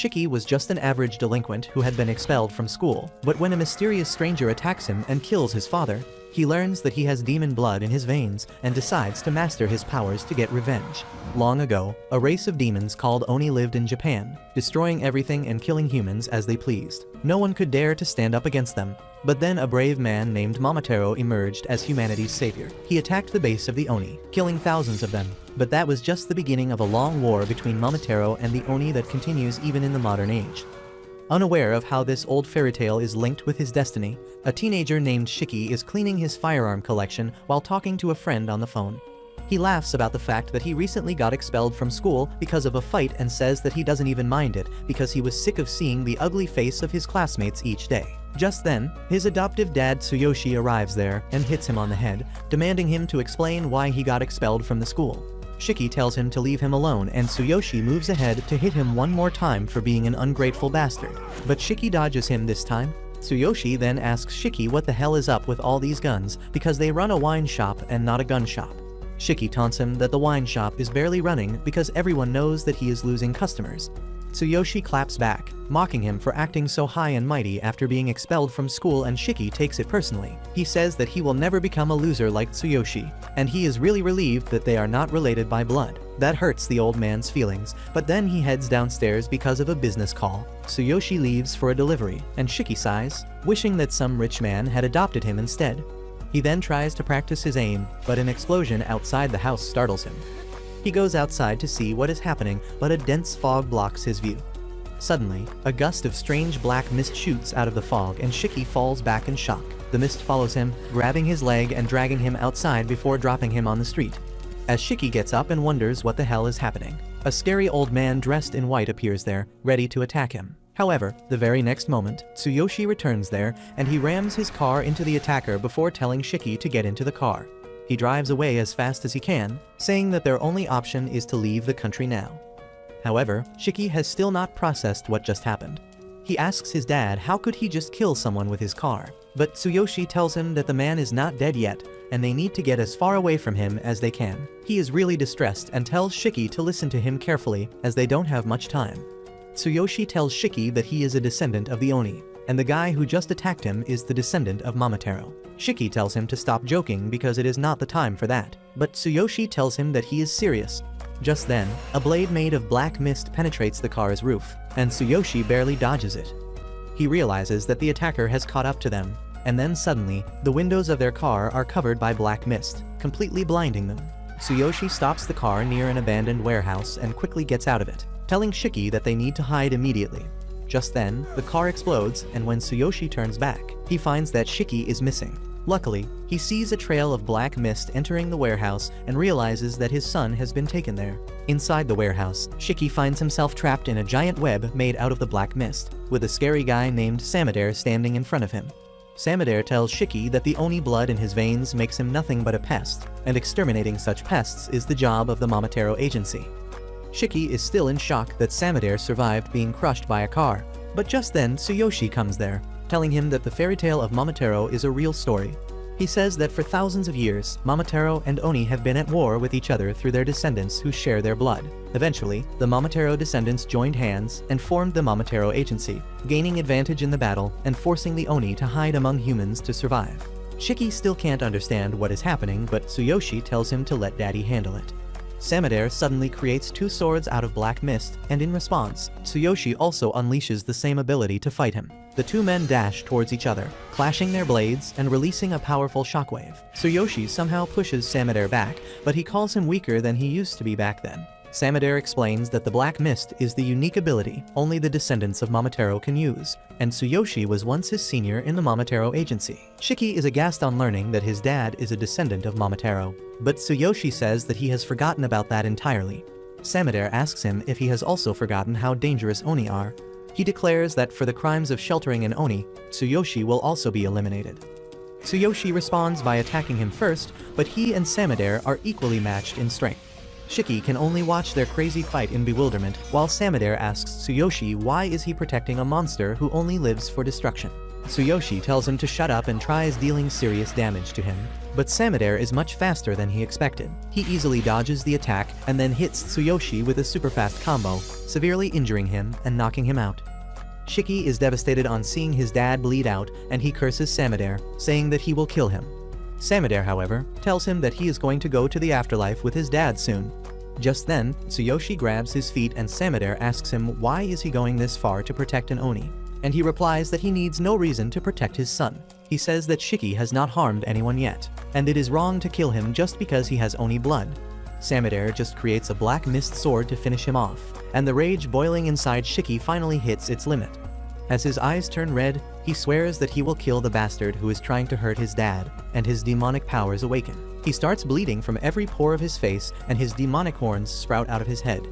Shiki was just an average delinquent who had been expelled from school, but when a mysterious stranger attacks him and kills his father, he learns that he has demon blood in his veins and decides to master his powers to get revenge. Long ago, a race of demons called Oni lived in Japan, destroying everything and killing humans as they pleased. No one could dare to stand up against them. But then a brave man named Momotaro emerged as humanity's savior. He attacked the base of the Oni, killing thousands of them. But that was just the beginning of a long war between Momotaro and the Oni that continues even in the modern age. Unaware of how this old fairy tale is linked with his destiny, a teenager named Shiki is cleaning his firearm collection while talking to a friend on the phone. He laughs about the fact that he recently got expelled from school because of a fight and says that he doesn't even mind it because he was sick of seeing the ugly face of his classmates each day. Just then, his adoptive dad Tsuyoshi arrives there and hits him on the head, demanding him to explain why he got expelled from the school. Shiki tells him to leave him alone and Tsuyoshi moves ahead to hit him one more time for being an ungrateful bastard. But Shiki dodges him this time. Tsuyoshi then asks Shiki what the hell is up with all these guns because they run a wine shop and not a gun shop. Shiki taunts him that the wine shop is barely running because everyone knows that he is losing customers. Tsuyoshi claps back, mocking him for acting so high and mighty after being expelled from school, and Shiki takes it personally. He says that he will never become a loser like Tsuyoshi, and he is really relieved that they are not related by blood. That hurts the old man's feelings, but then he heads downstairs because of a business call. Tsuyoshi leaves for a delivery, and Shiki sighs, wishing that some rich man had adopted him instead. He then tries to practice his aim, but an explosion outside the house startles him. He goes outside to see what is happening, but a dense fog blocks his view. Suddenly, a gust of strange black mist shoots out of the fog and Shiki falls back in shock. The mist follows him, grabbing his leg and dragging him outside before dropping him on the street. As Shiki gets up and wonders what the hell is happening, a scary old man dressed in white appears there, ready to attack him. However, the very next moment, Tsuyoshi returns there and he rams his car into the attacker before telling Shiki to get into the car. He drives away as fast as he can, saying that their only option is to leave the country now. However, Shiki has still not processed what just happened. He asks his dad how could he just kill someone with his car, but Tsuyoshi tells him that the man is not dead yet, and they need to get as far away from him as they can. He is really distressed and tells Shiki to listen to him carefully as they don't have much time. Tsuyoshi tells Shiki that he is a descendant of the Oni, and the guy who just attacked him is the descendant of Momotaro. Shiki tells him to stop joking because it is not the time for that, but Tsuyoshi tells him that he is serious. Just then, a blade made of black mist penetrates the car's roof, and Tsuyoshi barely dodges it. He realizes that the attacker has caught up to them, and then suddenly, the windows of their car are covered by black mist, completely blinding them. Tsuyoshi stops the car near an abandoned warehouse and quickly gets out of it, telling Shiki that they need to hide immediately. Just then, the car explodes, and when Tsuyoshi turns back, he finds that Shiki is missing. Luckily, he sees a trail of black mist entering the warehouse and realizes that his son has been taken there. Inside the warehouse, Shiki finds himself trapped in a giant web made out of the black mist, with a scary guy named Samadare standing in front of him. Samadare tells Shiki that the Oni blood in his veins makes him nothing but a pest, and exterminating such pests is the job of the Momotaro agency. Shiki is still in shock that Samadare survived being crushed by a car, but just then Tsuyoshi comes there, telling him that the fairy tale of Momotaro is a real story. He says that for thousands of years, Momotaro and Oni have been at war with each other through their descendants who share their blood. Eventually, the Momotaro descendants joined hands and formed the Momotaro agency, gaining advantage in the battle and forcing the Oni to hide among humans to survive. Shiki still can't understand what is happening, but Tsuyoshi tells him to let Daddy handle it. Samadare suddenly creates two swords out of black mist, and in response, Tsuyoshi also unleashes the same ability to fight him. The two men dash towards each other, clashing their blades and releasing a powerful shockwave. Tsuyoshi somehow pushes Samadare back, but he calls him weaker than he used to be back then. Samadare explains that the black mist is the unique ability only the descendants of Momotaro can use, and Tsuyoshi was once his senior in the Momotaro agency. Shiki is aghast on learning that his dad is a descendant of Momotaro, but Tsuyoshi says that he has forgotten about that entirely. Samadare asks him if he has also forgotten how dangerous Oni are. He declares that for the crimes of sheltering an Oni, Tsuyoshi will also be eliminated. Tsuyoshi responds by attacking him first, but he and Samadare are equally matched in strength. Shiki can only watch their crazy fight in bewilderment, while Samadare asks Tsuyoshi why is he protecting a monster who only lives for destruction. Tsuyoshi tells him to shut up and tries dealing serious damage to him, but Samadare is much faster than he expected. He easily dodges the attack and then hits Tsuyoshi with a super fast combo, severely injuring him and knocking him out. Shiki is devastated on seeing his dad bleed out and he curses Samadare, saying that he will kill him. Samadare, however, tells him that he is going to go to the afterlife with his dad soon. Just then, Tsuyoshi grabs his feet and Samadare asks him why is he going this far to protect an Oni, and he replies that he needs no reason to protect his son. He says that Shiki has not harmed anyone yet, and it is wrong to kill him just because he has Oni blood. Samadare just creates a black mist sword to finish him off, and the rage boiling inside Shiki finally hits its limit. As his eyes turn red, he swears that he will kill the bastard who is trying to hurt his dad, and his demonic powers awaken. He starts bleeding from every pore of his face, and his demonic horns sprout out of his head.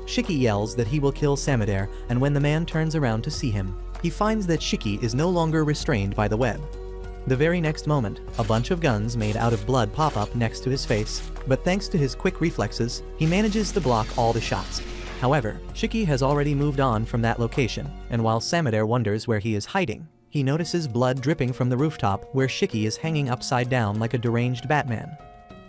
Shiki yells that he will kill Samadare, and when the man turns around to see him, he finds that Shiki is no longer restrained by the web. The very next moment, a bunch of guns made out of blood pop up next to his face, but thanks to his quick reflexes, he manages to block all the shots. However, Shiki has already moved on from that location, and while Samadare wonders where he is hiding, he notices blood dripping from the rooftop where Shiki is hanging upside down like a deranged Batman.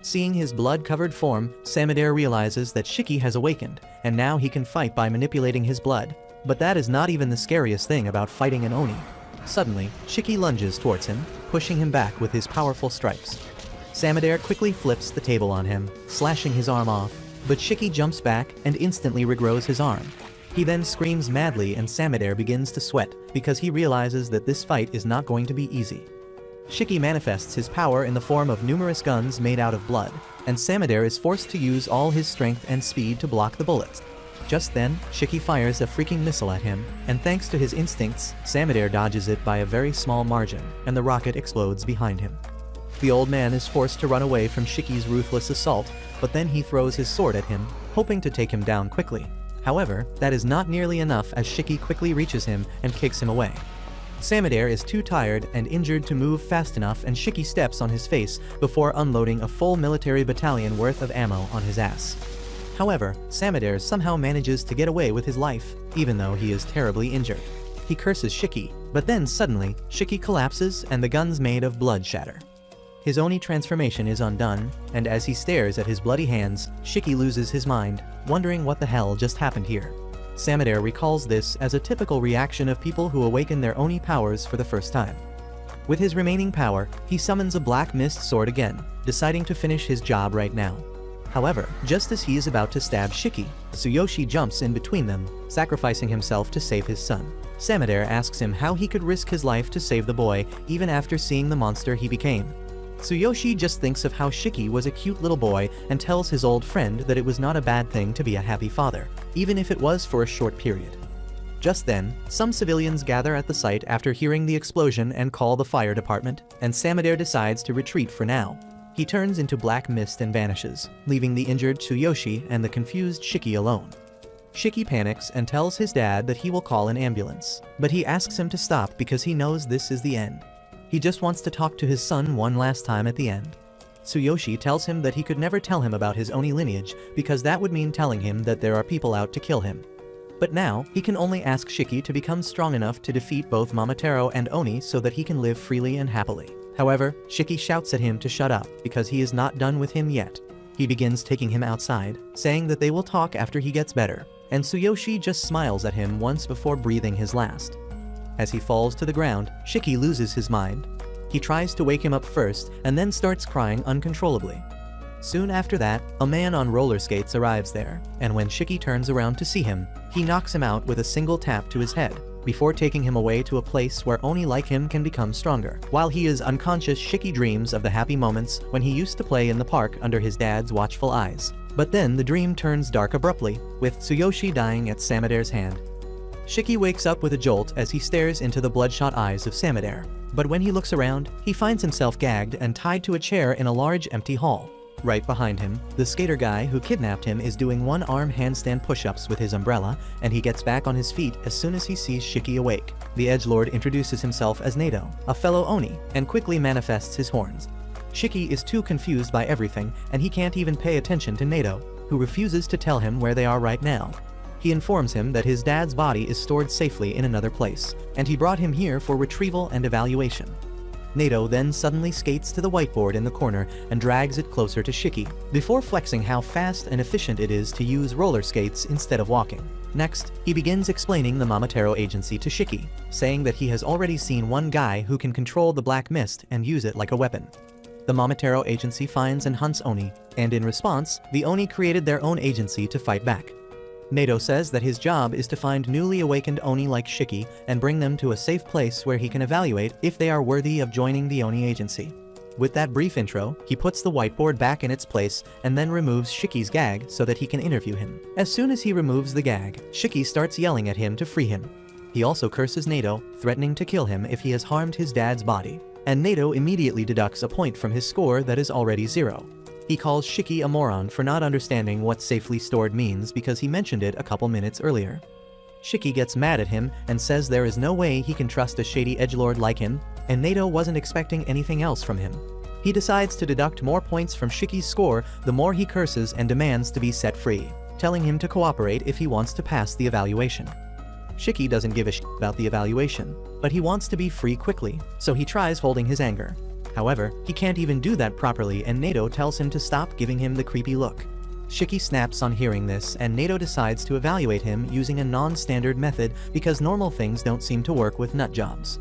Seeing his blood-covered form, Samadare realizes that Shiki has awakened, and now he can fight by manipulating his blood. But that is not even the scariest thing about fighting an Oni. Suddenly, Shiki lunges towards him, pushing him back with his powerful strikes. Samadare quickly flips the table on him, slashing his arm off, but Shiki jumps back and instantly regrows his arm. He then screams madly and Samadare begins to sweat because he realizes that this fight is not going to be easy. Shiki manifests his power in the form of numerous guns made out of blood, and Samadare is forced to use all his strength and speed to block the bullets. Just then, Shiki fires a freaking missile at him, and thanks to his instincts, Samadare dodges it by a very small margin, and the rocket explodes behind him. The old man is forced to run away from Shiki's ruthless assault, but then he throws his sword at him, hoping to take him down quickly. However, that is not nearly enough as Shiki quickly reaches him and kicks him away. Samadare is too tired and injured to move fast enough, and Shiki steps on his face before unloading a full military battalion worth of ammo on his ass. However, Samadare somehow manages to get away with his life, even though he is terribly injured. He curses Shiki, but then suddenly, Shiki collapses and the guns made of blood shatter. His Oni transformation is undone, and as he stares at his bloody hands, Shiki loses his mind, wondering what the hell just happened here. Samadare recalls this as a typical reaction of people who awaken their Oni powers for the first time. With his remaining power, he summons a black mist sword again, deciding to finish his job right now. However, just as he is about to stab Shiki, Tsuyoshi jumps in between them, sacrificing himself to save his son. Samadare asks him how he could risk his life to save the boy, even after seeing the monster he became. Tsuyoshi just thinks of how Shiki was a cute little boy and tells his old friend that it was not a bad thing to be a happy father, even if it was for a short period. Just then, some civilians gather at the site after hearing the explosion and call the fire department, and Samadare decides to retreat for now. He turns into black mist and vanishes, leaving the injured Tsuyoshi and the confused Shiki alone. Shiki panics and tells his dad that he will call an ambulance, but he asks him to stop because he knows this is the end. He just wants to talk to his son one last time at the end. Tsuyoshi tells him that he could never tell him about his Oni lineage because that would mean telling him that there are people out to kill him. But now, he can only ask Shiki to become strong enough to defeat both Momotaro and Oni so that he can live freely and happily. However, Shiki shouts at him to shut up because he is not done with him yet. He begins taking him outside, saying that they will talk after he gets better, and Tsuyoshi just smiles at him once before breathing his last. As he falls to the ground, Shiki loses his mind. He tries to wake him up first and then starts crying uncontrollably. Soon after that, a man on roller skates arrives there, and when Shiki turns around to see him, he knocks him out with a single tap to his head, before taking him away to a place where Oni like him can become stronger. While he is unconscious, Shiki dreams of the happy moments when he used to play in the park under his dad's watchful eyes. But then the dream turns dark abruptly, with Tsuyoshi dying at Samadare's hand. Shiki wakes up with a jolt as he stares into the bloodshot eyes of Samadare. But when he looks around, he finds himself gagged and tied to a chair in a large empty hall. Right behind him, the skater guy who kidnapped him is doing one-arm handstand push-ups with his umbrella, and he gets back on his feet as soon as he sees Shiki awake. The edgelord introduces himself as Nato, a fellow Oni, and quickly manifests his horns. Shiki is too confused by everything, and he can't even pay attention to Nato, who refuses to tell him where they are right now. He informs him that his dad's body is stored safely in another place, and he brought him here for retrieval and evaluation. Nato then suddenly skates to the whiteboard in the corner and drags it closer to Shiki, before flexing how fast and efficient it is to use roller skates instead of walking. Next, he begins explaining the Momotaro agency to Shiki, saying that he has already seen one guy who can control the black mist and use it like a weapon. The Momotaro agency finds and hunts Oni, and in response, the Oni created their own agency to fight back. Nato says that his job is to find newly awakened Oni like Shiki and bring them to a safe place where he can evaluate if they are worthy of joining the Oni agency. With that brief intro, he puts the whiteboard back in its place and then removes Shiki's gag so that he can interview him. As soon as he removes the gag, Shiki starts yelling at him to free him. He also curses Nato, threatening to kill him if he has harmed his dad's body, and Nato immediately deducts a point from his score that is already 0. He calls Shiki a moron for not understanding what safely stored means because he mentioned it a couple minutes earlier. Shiki gets mad at him and says there is no way he can trust a shady edgelord like him, and Nato wasn't expecting anything else from him. He decides to deduct more points from Shiki's score the more he curses and demands to be set free, telling him to cooperate if he wants to pass the evaluation. Shiki doesn't give a shit about the evaluation, but he wants to be free quickly, so he tries holding his anger. However, he can't even do that properly and Nato tells him to stop giving him the creepy look. Shiki snaps on hearing this and Nato decides to evaluate him using a non-standard method because normal things don't seem to work with nut jobs.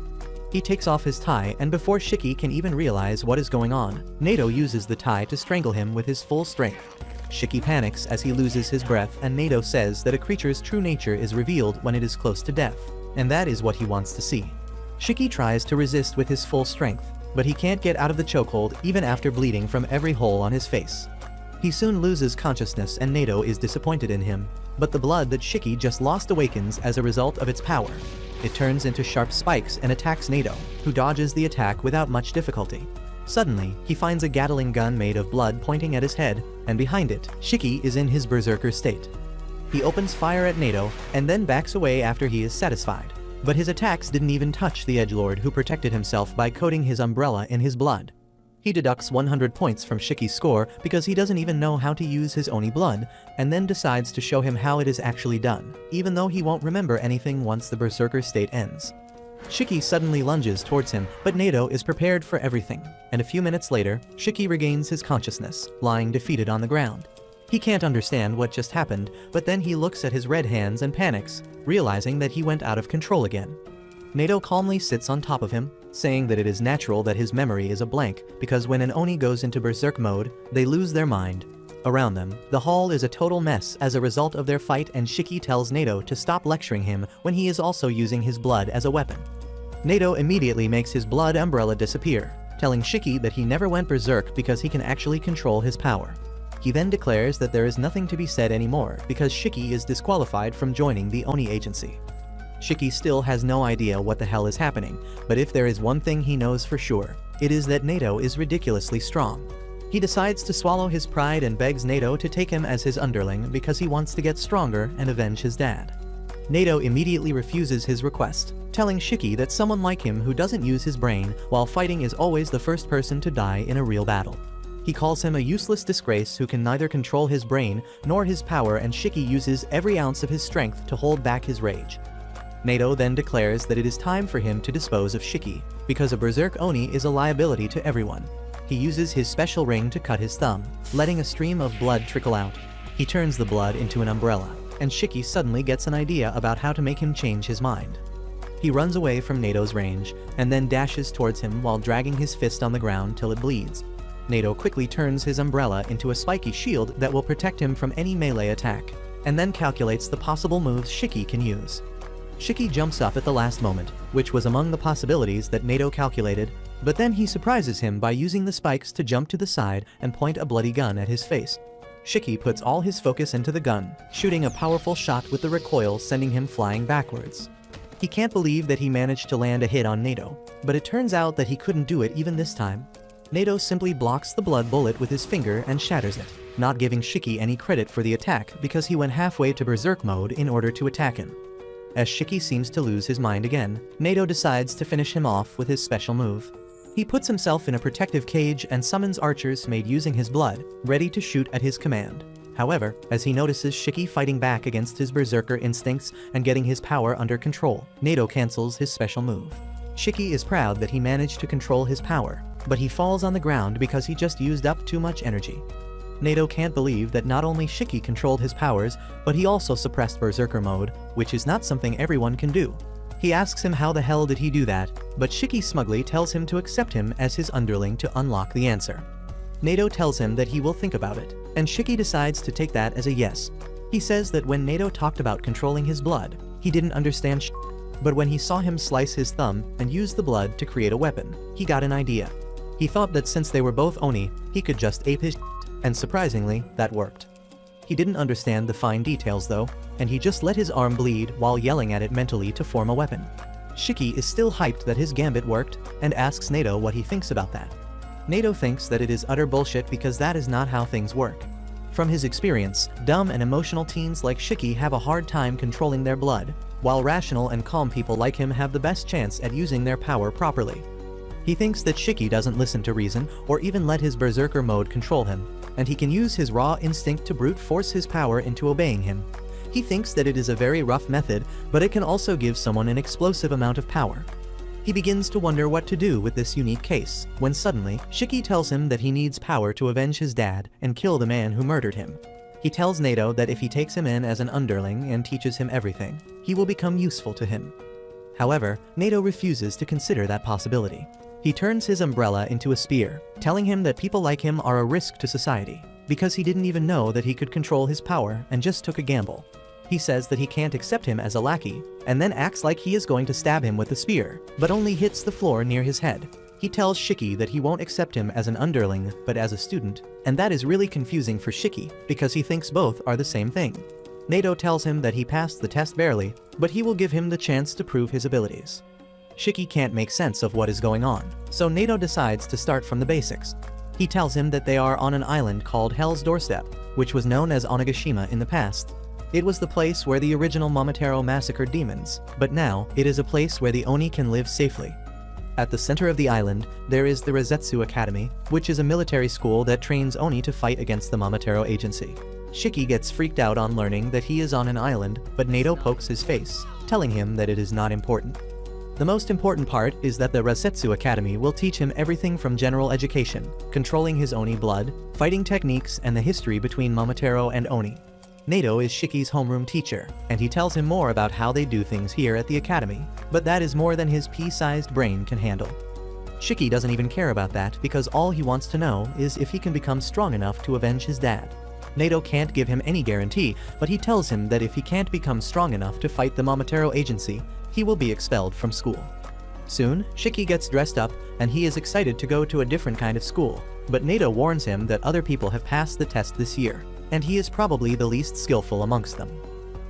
He takes off his tie and before Shiki can even realize what is going on, Nato uses the tie to strangle him with his full strength. Shiki panics as he loses his breath and Nato says that a creature's true nature is revealed when it is close to death, and that is what he wants to see. Shiki tries to resist with his full strength, but he can't get out of the chokehold even after bleeding from every hole on his face. He soon loses consciousness and Nato is disappointed in him, but the blood that Shiki just lost awakens as a result of its power. It turns into sharp spikes and attacks Nato, who dodges the attack without much difficulty. Suddenly, he finds a Gatling gun made of blood pointing at his head, and behind it, Shiki is in his berserker state. He opens fire at Nato and then backs away after he is satisfied. But his attacks didn't even touch the edgelord who protected himself by coating his umbrella in his blood. He deducts 100 points from Shiki's score because he doesn't even know how to use his Oni blood, and then decides to show him how it is actually done, even though he won't remember anything once the berserker state ends. Shiki suddenly lunges towards him, but Nato is prepared for everything, and a few minutes later, Shiki regains his consciousness, lying defeated on the ground. He can't understand what just happened, but then he looks at his red hands and panics, realizing that he went out of control again. Nato calmly sits on top of him, saying that it is natural that his memory is a blank because when an Oni goes into berserk mode, they lose their mind. Around them, the hall is a total mess as a result of their fight and Shiki tells Nato to stop lecturing him when he is also using his blood as a weapon. Nato immediately makes his blood umbrella disappear, telling Shiki that he never went berserk because he can actually control his power. He then declares that there is nothing to be said anymore because Shiki is disqualified from joining the Oni agency. Shiki still has no idea what the hell is happening, but if there is one thing he knows for sure, it is that Nato is ridiculously strong. He decides to swallow his pride and begs Nato to take him as his underling because he wants to get stronger and avenge his dad. Nato immediately refuses his request, telling Shiki that someone like him who doesn't use his brain while fighting is always the first person to die in a real battle. He calls him a useless disgrace who can neither control his brain nor his power, and Shiki uses every ounce of his strength to hold back his rage. Nato then declares that it is time for him to dispose of Shiki, because a berserk Oni is a liability to everyone. He uses his special ring to cut his thumb, letting a stream of blood trickle out. He turns the blood into an umbrella, and Shiki suddenly gets an idea about how to make him change his mind. He runs away from Nato's range, and then dashes towards him while dragging his fist on the ground till it bleeds. Nato quickly turns his umbrella into a spiky shield that will protect him from any melee attack, and then calculates the possible moves Shiki can use. Shiki jumps up at the last moment, which was among the possibilities that Nato calculated, but then he surprises him by using the spikes to jump to the side and point a bloody gun at his face. Shiki puts all his focus into the gun, shooting a powerful shot with the recoil sending him flying backwards. He can't believe that he managed to land a hit on Nato, but it turns out that he couldn't do it even this time. Nato simply blocks the blood bullet with his finger and shatters it, not giving Shiki any credit for the attack because he went halfway to berserk mode in order to attack him. As Shiki seems to lose his mind again, Nato decides to finish him off with his special move. He puts himself in a protective cage and summons archers made using his blood, ready to shoot at his command. However, as he notices Shiki fighting back against his berserker instincts and getting his power under control, Nato cancels his special move. Shiki is proud that he managed to control his power, but he falls on the ground because he just used up too much energy. Nato can't believe that not only Shiki controlled his powers, but he also suppressed berserker mode, which is not something everyone can do. He asks him how the hell did he do that, but Shiki smugly tells him to accept him as his underling to unlock the answer. Nato tells him that he will think about it, and Shiki decides to take that as a yes. He says that when Nato talked about controlling his blood, he didn't understand shit, but when he saw him slice his thumb and use the blood to create a weapon, he got an idea. He thought that since they were both Oni, he could just ape his shit, and surprisingly, that worked. He didn't understand the fine details though, and he just let his arm bleed while yelling at it mentally to form a weapon. Shiki is still hyped that his gambit worked, and asks Nato what he thinks about that. Nato thinks that it is utter bullshit because that is not how things work. From his experience, dumb and emotional teens like Shiki have a hard time controlling their blood, while rational and calm people like him have the best chance at using their power properly. He thinks that Shiki doesn't listen to reason or even let his berserker mode control him, and he can use his raw instinct to brute force his power into obeying him. He thinks that it is a very rough method, but it can also give someone an explosive amount of power. He begins to wonder what to do with this unique case, when suddenly, Shiki tells him that he needs power to avenge his dad and kill the man who murdered him. He tells Nato that if he takes him in as an underling and teaches him everything, he will become useful to him. However, Nato refuses to consider that possibility. He turns his umbrella into a spear, telling him that people like him are a risk to society, because he didn't even know that he could control his power and just took a gamble. He says that he can't accept him as a lackey, and then acts like he is going to stab him with the spear, but only hits the floor near his head. He tells Shiki that he won't accept him as an underling, but as a student, and that is really confusing for Shiki, because he thinks both are the same thing. Nato tells him that he passed the test barely, but he will give him the chance to prove his abilities. Shiki can't make sense of what is going on, so Nato decides to start from the basics. He tells him that they are on an island called Hell's Doorstep, which was known as Onigashima in the past. It was the place where the original Momotaro massacred demons, but now it is a place where the Oni can live safely. At the center of the island, there is the Rosetsu Academy, which is a military school that trains Oni to fight against the Momotaro agency. Shiki gets freaked out on learning that he is on an island, but Nato pokes his face, telling him that it is not important. The most important part is that the Rosetsu Academy will teach him everything from general education, controlling his Oni blood, fighting techniques, and the history between Momotaro and Oni. Nato is Shiki's homeroom teacher, and he tells him more about how they do things here at the academy, but that is more than his pea-sized brain can handle. Shiki doesn't even care about that because all he wants to know is if he can become strong enough to avenge his dad. Nato can't give him any guarantee, but he tells him that if he can't become strong enough to fight the Momotaro agency, he will be expelled from school. Soon, Shiki gets dressed up, and he is excited to go to a different kind of school, but Nato warns him that other people have passed the test this year, and he is probably the least skillful amongst them.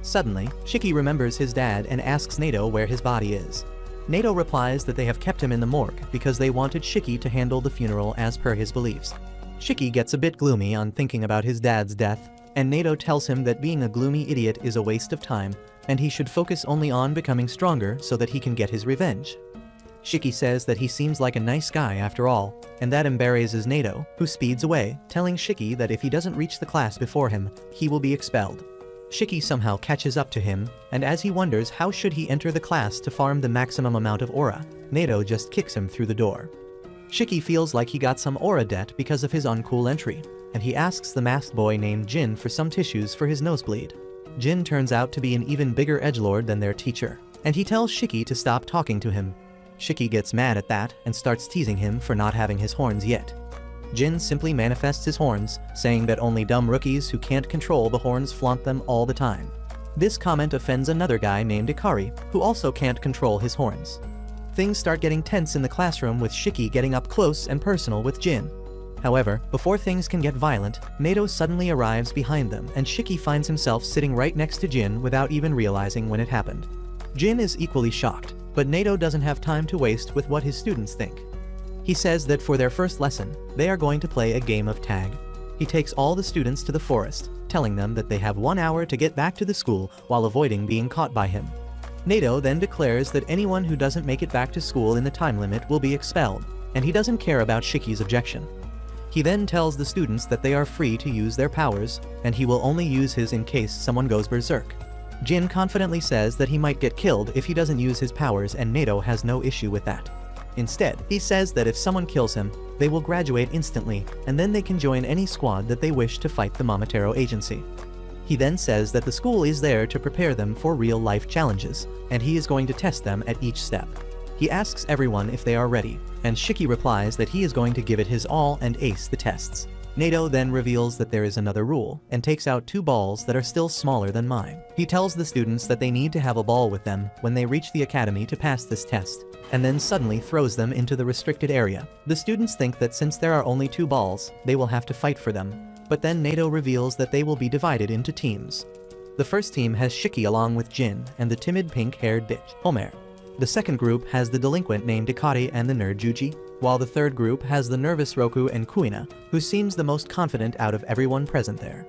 Suddenly, Shiki remembers his dad and asks Nato where his body is. Nato replies that they have kept him in the morgue because they wanted Shiki to handle the funeral as per his beliefs. Shiki gets a bit gloomy on thinking about his dad's death, and Nato tells him that being a gloomy idiot is a waste of time, and he should focus only on becoming stronger so that he can get his revenge. Shiki says that he seems like a nice guy after all, and that embarrasses Nato, who speeds away, telling Shiki that if he doesn't reach the class before him, he will be expelled. Shiki somehow catches up to him, and as he wonders how should he enter the class to farm the maximum amount of aura, Nato just kicks him through the door. Shiki feels like he got some aura debt because of his uncool entry, and he asks the masked boy named Jin for some tissues for his nosebleed. Jin turns out to be an even bigger edgelord than their teacher, and he tells Shiki to stop talking to him. Shiki gets mad at that and starts teasing him for not having his horns yet. Jin simply manifests his horns, saying that only dumb rookies who can't control the horns flaunt them all the time. This comment offends another guy named Ikari, who also can't control his horns. Things start getting tense in the classroom with Shiki getting up close and personal with Jin. However, before things can get violent, Nato suddenly arrives behind them and Shiki finds himself sitting right next to Jin without even realizing when it happened. Jin is equally shocked, but Nato doesn't have time to waste with what his students think. He says that for their first lesson, they are going to play a game of tag. He takes all the students to the forest, telling them that they have 1 hour to get back to the school while avoiding being caught by him. Nato then declares that anyone who doesn't make it back to school in the time limit will be expelled, and he doesn't care about Shiki's objection. He then tells the students that they are free to use their powers, and he will only use his in case someone goes berserk. Jin confidently says that he might get killed if he doesn't use his powers, and Nato has no issue with that. Instead, he says that if someone kills him, they will graduate instantly, and then they can join any squad that they wish to fight the Momotaro agency. He then says that the school is there to prepare them for real-life challenges, and he is going to test them at each step. He asks everyone if they are ready, and Shiki replies that he is going to give it his all and ace the tests. Nato then reveals that there is another rule, and takes out 2 balls that are still smaller than mine. He tells the students that they need to have a ball with them when they reach the academy to pass this test, and then suddenly throws them into the restricted area. The students think that since there are only 2 balls, they will have to fight for them, but then Nato reveals that they will be divided into teams. The first team has Shiki along with Jin and the timid pink-haired bitch, Homer. The second group has the delinquent named Ikari and the nerd Juji, while the third group has the nervous Roku and Kuina, who seems the most confident out of everyone present there.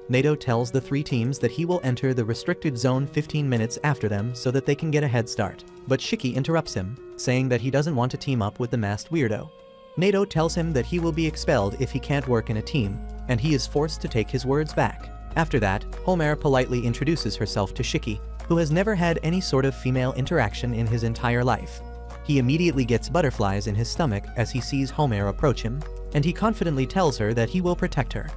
Nato tells the 3 teams that he will enter the restricted zone 15 minutes after them so that they can get a head start, but Shiki interrupts him, saying that he doesn't want to team up with the masked weirdo. Nato tells him that he will be expelled if he can't work in a team, and he is forced to take his words back. After that, Homer politely introduces herself to Shiki, who has never had any sort of female interaction in his entire life. He immediately gets butterflies in his stomach as he sees Homer approach him, and he confidently tells her that he will protect her.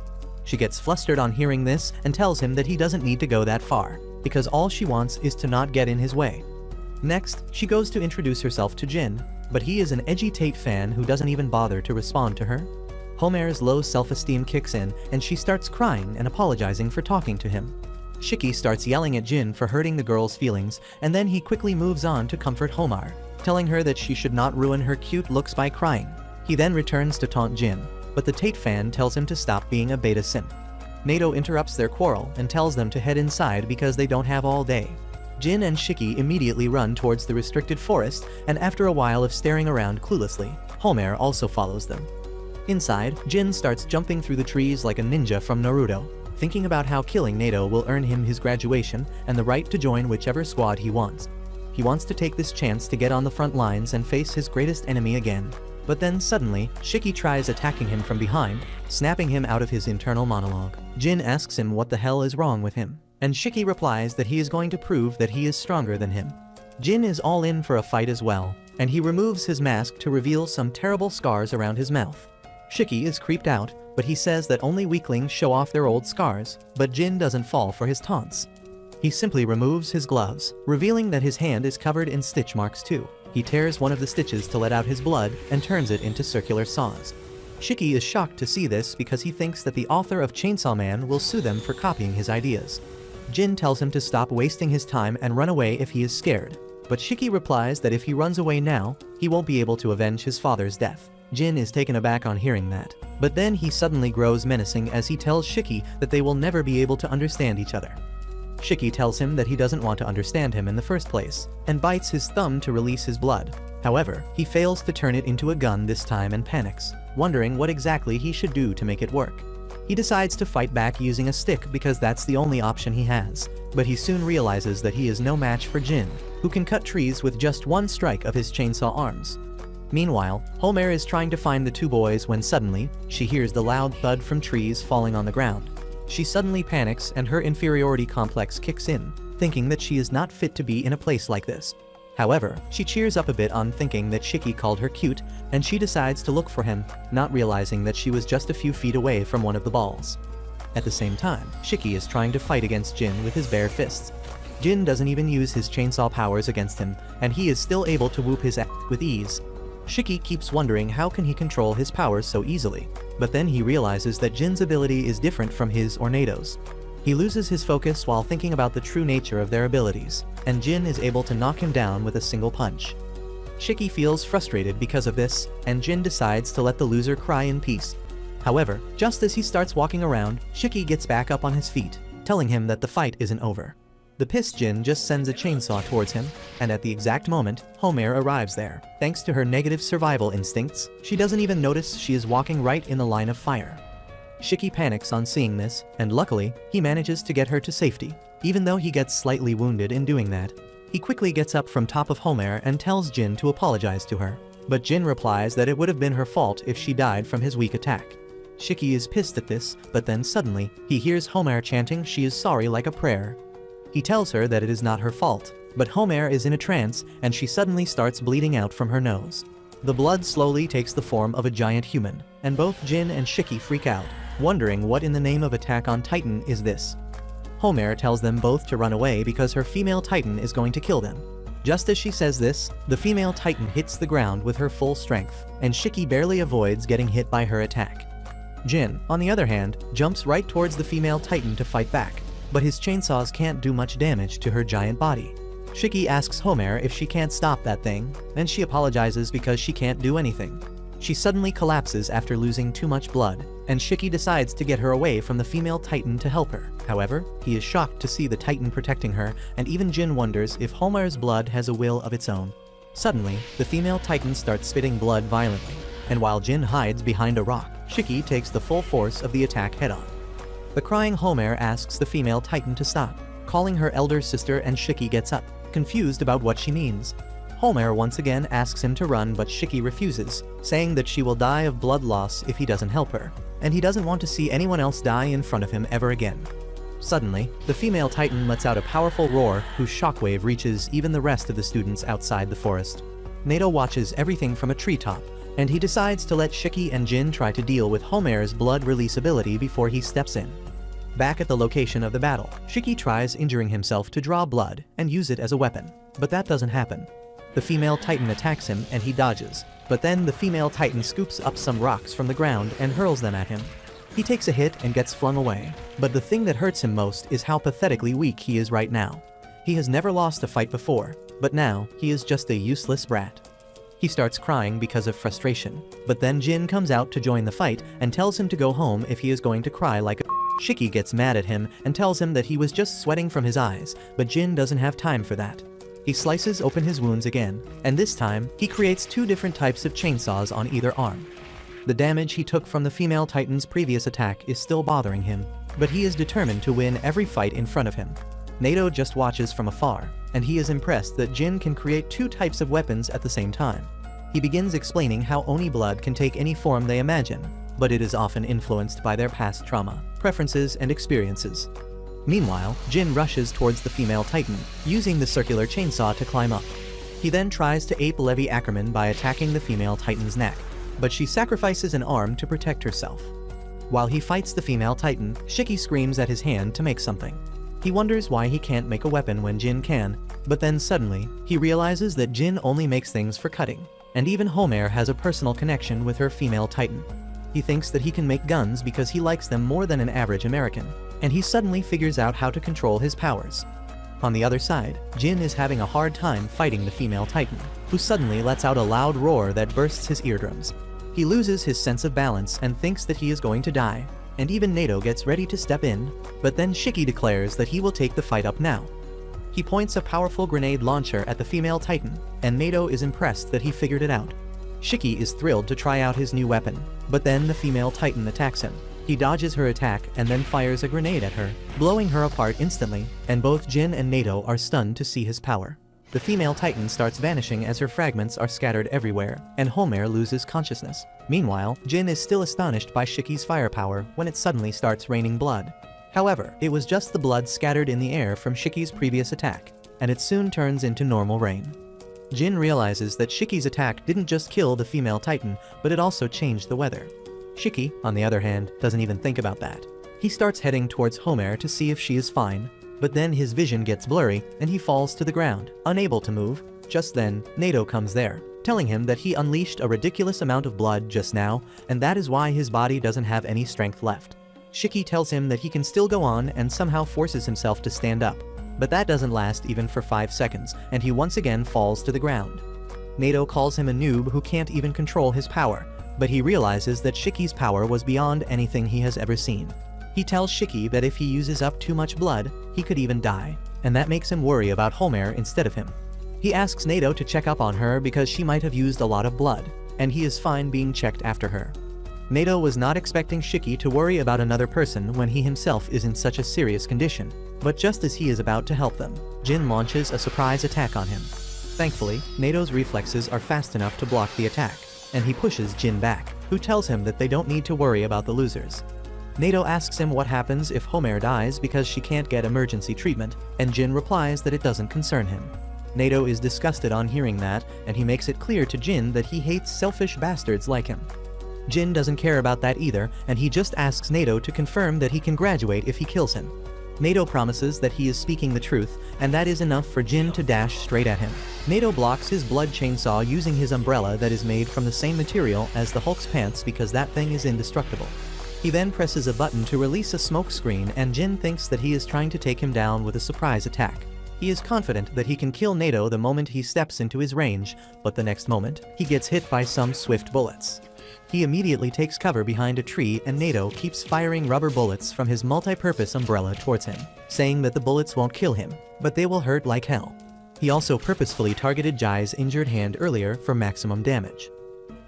She gets flustered on hearing this and tells him that he doesn't need to go that far, because all she wants is to not get in his way. Next, she goes to introduce herself to Jin, but he is an edgy Tate fan who doesn't even bother to respond to her. Homer's low self-esteem kicks in, and she starts crying and apologizing for talking to him. Shiki starts yelling at Jin for hurting the girl's feelings, and then he quickly moves on to comfort Homer, telling her that she should not ruin her cute looks by crying. He then returns to taunt Jin, but the Tate fan tells him to stop being a beta simp. Nato interrupts their quarrel and tells them to head inside because they don't have all day. Jin and Shiki immediately run towards the restricted forest, and after a while of staring around cluelessly, Homer also follows them. Inside, Jin starts jumping through the trees like a ninja from Naruto, thinking about how killing Nato will earn him his graduation and the right to join whichever squad he wants. He wants to take this chance to get on the front lines and face his greatest enemy again. But then suddenly, Shiki tries attacking him from behind, snapping him out of his internal monologue. Jin asks him what the hell is wrong with him, and Shiki replies that he is going to prove that he is stronger than him. Jin is all in for a fight as well, and he removes his mask to reveal some terrible scars around his mouth. Shiki is creeped out, but he says that only weaklings show off their old scars, but Jin doesn't fall for his taunts. He simply removes his gloves, revealing that his hand is covered in stitch marks too. He tears one of the stitches to let out his blood and turns it into circular saws. Shiki is shocked to see this because he thinks that the author of Chainsaw Man will sue them for copying his ideas. Jin tells him to stop wasting his time and run away if he is scared, but Shiki replies that if he runs away now, he won't be able to avenge his father's death. Jin is taken aback on hearing that, but then he suddenly grows menacing as he tells Shiki that they will never be able to understand each other. Shiki tells him that he doesn't want to understand him in the first place, and bites his thumb to release his blood. However, he fails to turn it into a gun this time and panics, wondering what exactly he should do to make it work. He decides to fight back using a stick because that's the only option he has, but he soon realizes that he is no match for Jin, who can cut trees with just one strike of his chainsaw arms. Meanwhile, Homer is trying to find the 2 boys when suddenly, she hears the loud thud from trees falling on the ground. She suddenly panics and her inferiority complex kicks in, thinking that she is not fit to be in a place like this. However, she cheers up a bit on thinking that Shiki called her cute, and she decides to look for him, not realizing that she was just a few feet away from one of the balls. At the same time, Shiki is trying to fight against Jin with his bare fists. Jin doesn't even use his chainsaw powers against him, and he is still able to whoop his ass with ease. Shiki keeps wondering how can he control his powers so easily, but then he realizes that Jin's ability is different from his or Nato's. He loses his focus while thinking about the true nature of their abilities, and Jin is able to knock him down with a single punch. Shiki feels frustrated because of this, and Jin decides to let the loser cry in peace. However, just as he starts walking around, Shiki gets back up on his feet, telling him that the fight isn't over. The pissed Jin just sends a chainsaw towards him, and at the exact moment, Homer arrives there. Thanks to her negative survival instincts, she doesn't even notice she is walking right in the line of fire. Shiki panics on seeing this, and luckily, he manages to get her to safety, even though he gets slightly wounded in doing that. He quickly gets up from top of Homer and tells Jin to apologize to her, but Jin replies that it would have been her fault if she died from his weak attack. Shiki is pissed at this, but then suddenly, he hears Homer chanting she is sorry like a prayer. He tells her that it is not her fault, but Homer is in a trance and she suddenly starts bleeding out from her nose. The blood slowly takes the form of a giant human, and both Jin and Shiki freak out, wondering what in the name of Attack on Titan is this. Homer tells them both to run away because her female Titan is going to kill them. Just as she says this, the female Titan hits the ground with her full strength, and Shiki barely avoids getting hit by her attack. Jin, on the other hand, jumps right towards the female Titan to fight back, but his chainsaws can't do much damage to her giant body. Shiki asks Homer if she can't stop that thing, and she apologizes because she can't do anything. She suddenly collapses after losing too much blood, and Shiki decides to get her away from the female Titan to help her. However, he is shocked to see the Titan protecting her, and even Jin wonders if Homer's blood has a will of its own. Suddenly, the female Titan starts spitting blood violently, and while Jin hides behind a rock, Shiki takes the full force of the attack head-on. The crying Homer asks the female Titan to stop, calling her elder sister, and Shiki gets up, confused about what she means. Homer once again asks him to run, but Shiki refuses, saying that she will die of blood loss if he doesn't help her, and he doesn't want to see anyone else die in front of him ever again. Suddenly, the female Titan lets out a powerful roar whose shockwave reaches even the rest of the students outside the forest. Nato watches everything from a treetop, and he decides to let Shiki and Jin try to deal with Homer's blood release ability before he steps in. Back at the location of the battle, Shiki tries injuring himself to draw blood and use it as a weapon, but that doesn't happen. The female Titan attacks him and he dodges, but then the female Titan scoops up some rocks from the ground and hurls them at him. He takes a hit and gets flung away, but the thing that hurts him most is how pathetically weak he is right now. He has never lost a fight before, but now he is just a useless brat. He starts crying because of frustration, but then Jin comes out to join the fight and tells him to go home if he is going to cry like a Shiki gets mad at him and tells him that he was just sweating from his eyes, but Jin doesn't have time for that. He slices open his wounds again, and this time, he creates two different types of chainsaws on either arm. The damage he took from the female Titan's previous attack is still bothering him, but he is determined to win every fight in front of him. Nato just watches from afar, and he is impressed that Jin can create two types of weapons at the same time. He begins explaining how Oni blood can take any form they imagine, but it is often influenced by their past trauma, preferences, and experiences. Meanwhile, Jin rushes towards the female Titan, using the circular chainsaw to climb up. He then tries to ape Levi Ackerman by attacking the female Titan's neck, but she sacrifices an arm to protect herself. While he fights the female Titan, Shiki screams at his hand to make something. He wonders why he can't make a weapon when Jin can, but then suddenly, he realizes that Jin only makes things for cutting, and even Homer has a personal connection with her female Titan. He thinks that he can make guns because he likes them more than an average American, and he suddenly figures out how to control his powers. On the other side, Jin is having a hard time fighting the female Titan, who suddenly lets out a loud roar that bursts his eardrums. He loses his sense of balance and thinks that he is going to die, and even Nato gets ready to step in, but then Shiki declares that he will take the fight up now. He points a powerful grenade launcher at the female Titan, and Nato is impressed that he figured it out. Shiki is thrilled to try out his new weapon, but then the female Titan attacks him. He dodges her attack and then fires a grenade at her, blowing her apart instantly, and both Jin and Nato are stunned to see his power. The female Titan starts vanishing as her fragments are scattered everywhere, and Homer loses consciousness. Meanwhile, Jin is still astonished by Shiki's firepower when it suddenly starts raining blood. However, it was just the blood scattered in the air from Shiki's previous attack, and it soon turns into normal rain. Jin realizes that Shiki's attack didn't just kill the female Titan, but it also changed the weather. Shiki, on the other hand, doesn't even think about that. He starts heading towards Homer to see if she is fine, but then his vision gets blurry and he falls to the ground, unable to move. Just then, Nato comes there, telling him that he unleashed a ridiculous amount of blood just now, and that is why his body doesn't have any strength left. Shiki tells him that he can still go on and somehow forces himself to stand up, but that doesn't last even for 5 seconds, and he once again falls to the ground. Nato calls him a noob who can't even control his power, but he realizes that Shiki's power was beyond anything he has ever seen. He tells Shiki that if he uses up too much blood, he could even die, and that makes him worry about Homer instead of him. He asks Nato to check up on her because she might have used a lot of blood, and he is fine being checked after her. Nato was not expecting Shiki to worry about another person when he himself is in such a serious condition, but just as he is about to help them, Jin launches a surprise attack on him. Thankfully, Nato's reflexes are fast enough to block the attack, and he pushes Jin back, who tells him that they don't need to worry about the losers. Nato asks him what happens if Homer dies because she can't get emergency treatment, and Jin replies that it doesn't concern him. Nato is disgusted on hearing that, and he makes it clear to Jin that he hates selfish bastards like him. Jin doesn't care about that either, and he just asks Nato to confirm that he can graduate if he kills him. Nato promises that he is speaking the truth, and that is enough for Jin to dash straight at him. Nato blocks his blood chainsaw using his umbrella that is made from the same material as the Hulk's pants because that thing is indestructible. He then presses a button to release a smoke screen, and Jin thinks that he is trying to take him down with a surprise attack. He is confident that he can kill Nato the moment he steps into his range, but the next moment, he gets hit by some swift bullets. He immediately takes cover behind a tree, and Nato keeps firing rubber bullets from his multi-purpose umbrella towards him, saying that the bullets won't kill him, but they will hurt like hell. He also purposefully targeted Jai's injured hand earlier for maximum damage.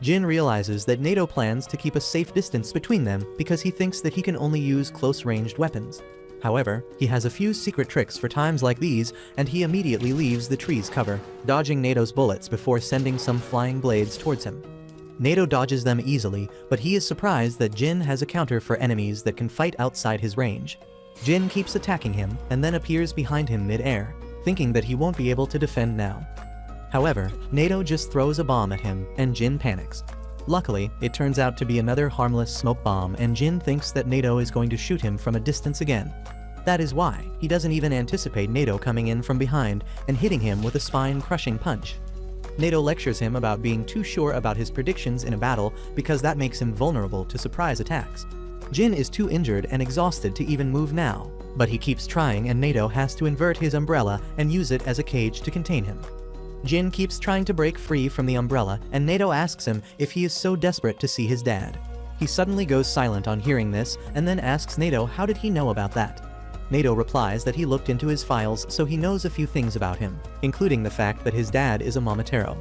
Jin realizes that Nato plans to keep a safe distance between them because he thinks that he can only use close-ranged weapons. However, he has a few secret tricks for times like these, and he immediately leaves the tree's cover, dodging Nato's bullets before sending some flying blades towards him. Nato dodges them easily, but he is surprised that Jin has a counter for enemies that can fight outside his range. Jin keeps attacking him and then appears behind him mid-air, thinking that he won't be able to defend now. However, Nato just throws a bomb at him, and Jin panics. Luckily, it turns out to be another harmless smoke bomb, and Jin thinks that Nato is going to shoot him from a distance again. That is why he doesn't even anticipate Nato coming in from behind and hitting him with a spine-crushing punch. Nato lectures him about being too sure about his predictions in a battle because that makes him vulnerable to surprise attacks. Jin is too injured and exhausted to even move now, but he keeps trying, and Nato has to invert his umbrella and use it as a cage to contain him. Jin keeps trying to break free from the umbrella, and Nato asks him if he is so desperate to see his dad. He suddenly goes silent on hearing this, and then asks Nato how did he know about that. Nato replies that he looked into his files, so he knows a few things about him, including the fact that his dad is a Momotaro.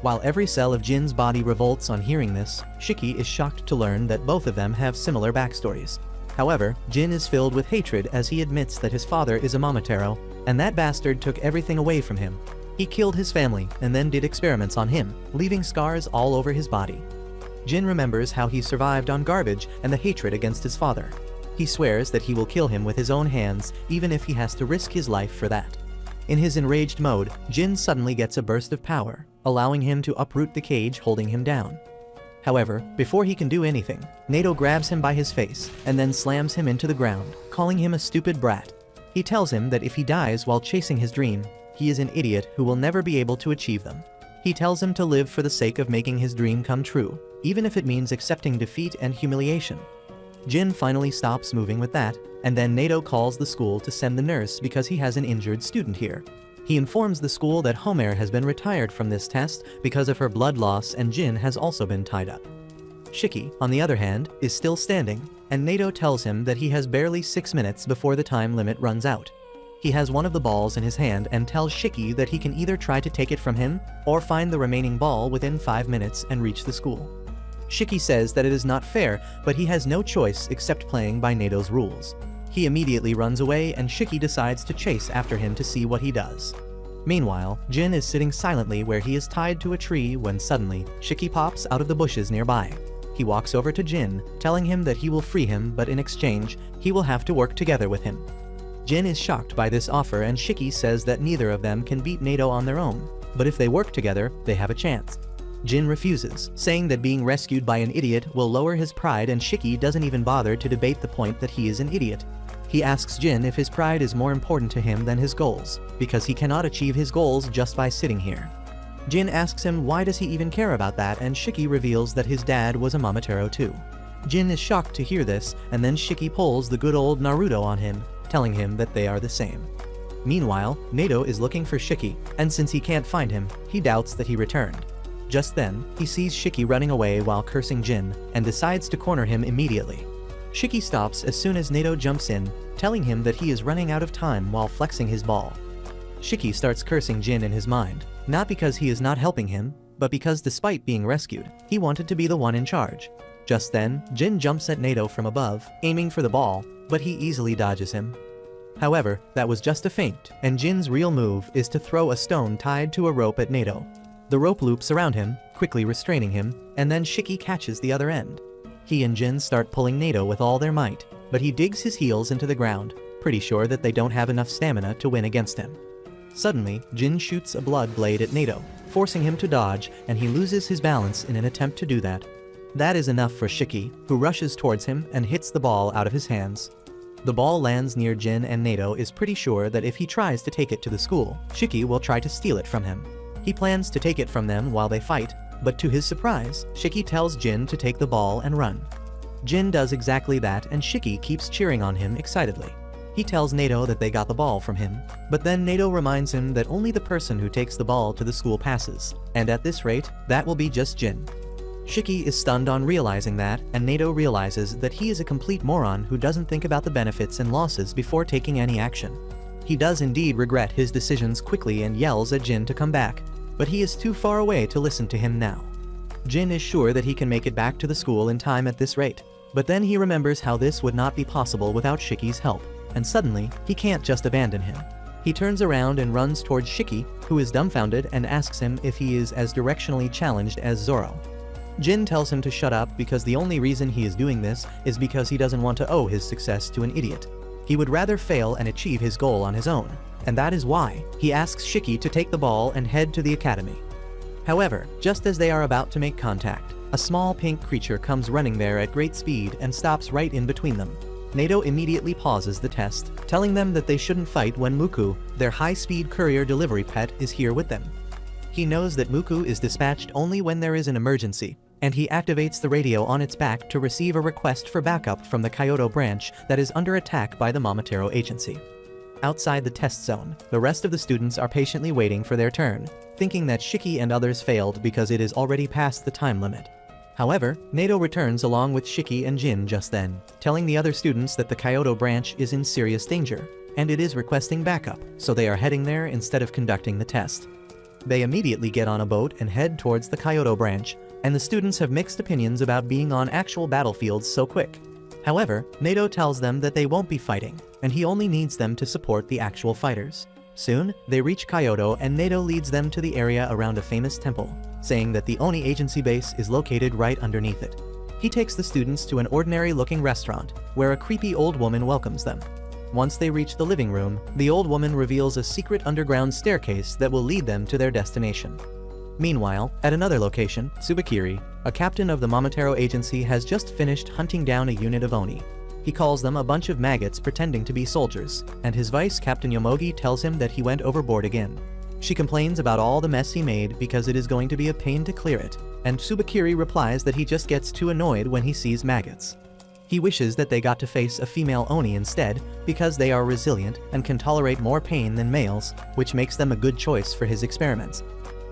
While every cell of Jin's body revolts on hearing this, Shiki is shocked to learn that both of them have similar backstories. However, Jin is filled with hatred as he admits that his father is a Momotaro, and that bastard took everything away from him. He killed his family and then did experiments on him, leaving scars all over his body. Jin remembers how he survived on garbage and the hatred against his father. He swears that he will kill him with his own hands, even if he has to risk his life for that. In his enraged mode, Jin suddenly gets a burst of power, allowing him to uproot the cage holding him down. However, before he can do anything, Nato grabs him by his face and then slams him into the ground, calling him a stupid brat. He tells him that if he dies while chasing his dream, he is an idiot who will never be able to achieve them. He tells him to live for the sake of making his dream come true, even if it means accepting defeat and humiliation. Jin finally stops moving with that, and then Nato calls the school to send the nurse because he has an injured student here. He informs the school that Homer has been retired from this test because of her blood loss, and Jin has also been tied up. Shiki, on the other hand, is still standing, and Nato tells him that he has barely 6 minutes before the time limit runs out. He has one of the balls in his hand and tells Shiki that he can either try to take it from him or find the remaining ball within 5 minutes and reach the school. Shiki says that it is not fair, but he has no choice except playing by Nato's rules. He immediately runs away, and Shiki decides to chase after him to see what he does. Meanwhile, Jin is sitting silently where he is tied to a tree when suddenly, Shiki pops out of the bushes nearby. He walks over to Jin, telling him that he will free him, but in exchange, he will have to work together with him. Jin is shocked by this offer, and Shiki says that neither of them can beat Nato on their own, but if they work together, they have a chance. Jin refuses, saying that being rescued by an idiot will lower his pride, and Shiki doesn't even bother to debate the point that he is an idiot. He asks Jin if his pride is more important to him than his goals, because he cannot achieve his goals just by sitting here. Jin asks him why does he even care about that, and Shiki reveals that his dad was a Momotaro too. Jin is shocked to hear this, and then Shiki pulls the good old Naruto on him, telling him that they are the same. Meanwhile, Nato is looking for Shiki, and since he can't find him, he doubts that he returned. Just then, he sees Shiki running away while cursing Jin, and decides to corner him immediately. Shiki stops as soon as Nato jumps in, telling him that he is running out of time while flexing his ball. Shiki starts cursing Jin in his mind, not because he is not helping him, but because despite being rescued, he wanted to be the one in charge. Just then, Jin jumps at Nato from above, aiming for the ball, but he easily dodges him. However, that was just a feint, and Jin's real move is to throw a stone tied to a rope at Nato. The rope loops around him, quickly restraining him, and then Shiki catches the other end. He and Jin start pulling Nato with all their might, but he digs his heels into the ground, pretty sure that they don't have enough stamina to win against him. Suddenly, Jin shoots a blood blade at Nato, forcing him to dodge, and he loses his balance in an attempt to do that. That is enough for Shiki, who rushes towards him and hits the ball out of his hands. The ball lands near Jin, and Nato is pretty sure that if he tries to take it to the school, Shiki will try to steal it from him. He plans to take it from them while they fight, but to his surprise, Shiki tells Jin to take the ball and run. Jin does exactly that, and Shiki keeps cheering on him excitedly. He tells Nato that they got the ball from him, but then Nato reminds him that only the person who takes the ball to the school passes, and at this rate, that will be just Jin. Shiki is stunned on realizing that, and Nato realizes that he is a complete moron who doesn't think about the benefits and losses before taking any action. He does indeed regret his decisions quickly and yells at Jin to come back, but he is too far away to listen to him now. Jin is sure that he can make it back to the school in time at this rate, but then he remembers how this would not be possible without Shiki's help, and suddenly, he can't just abandon him. He turns around and runs towards Shiki, who is dumbfounded and asks him if he is as directionally challenged as Zoro. Jin tells him to shut up because the only reason he is doing this is because he doesn't want to owe his success to an idiot. He would rather fail and achieve his goal on his own, and that is why he asks Shiki to take the ball and head to the academy. However, just as they are about to make contact, a small pink creature comes running there at great speed and stops right in between them. Nato immediately pauses the test, telling them that they shouldn't fight when Muku, their high-speed courier delivery pet, is here with them. He knows that Muku is dispatched only when there is an emergency, and he activates the radio on its back to receive a request for backup from the Kyoto branch that is under attack by the Momotaro agency. Outside the test zone, the rest of the students are patiently waiting for their turn, thinking that Shiki and others failed because it is already past the time limit. However, Nato returns along with Shiki and Jin just then, telling the other students that the Kyoto branch is in serious danger, and it is requesting backup, so they are heading there instead of conducting the test. They immediately get on a boat and head towards the Kyoto branch, and the students have mixed opinions about being on actual battlefields so quick. However, Nato tells them that they won't be fighting, and he only needs them to support the actual fighters. Soon, they reach Kyoto, and Nato leads them to the area around a famous temple, saying that the Oni agency base is located right underneath it. He takes the students to an ordinary-looking restaurant, where a creepy old woman welcomes them. Once they reach the living room, the old woman reveals a secret underground staircase that will lead them to their destination. Meanwhile, at another location, Tsubakiri, a captain of the Momotaro agency, has just finished hunting down a unit of Oni. He calls them a bunch of maggots pretending to be soldiers, and his vice captain Yomogi tells him that he went overboard again. She complains about all the mess he made because it is going to be a pain to clear it, and Tsubakiri replies that he just gets too annoyed when he sees maggots. He wishes that they got to face a female Oni instead because they are resilient and can tolerate more pain than males, which makes them a good choice for his experiments.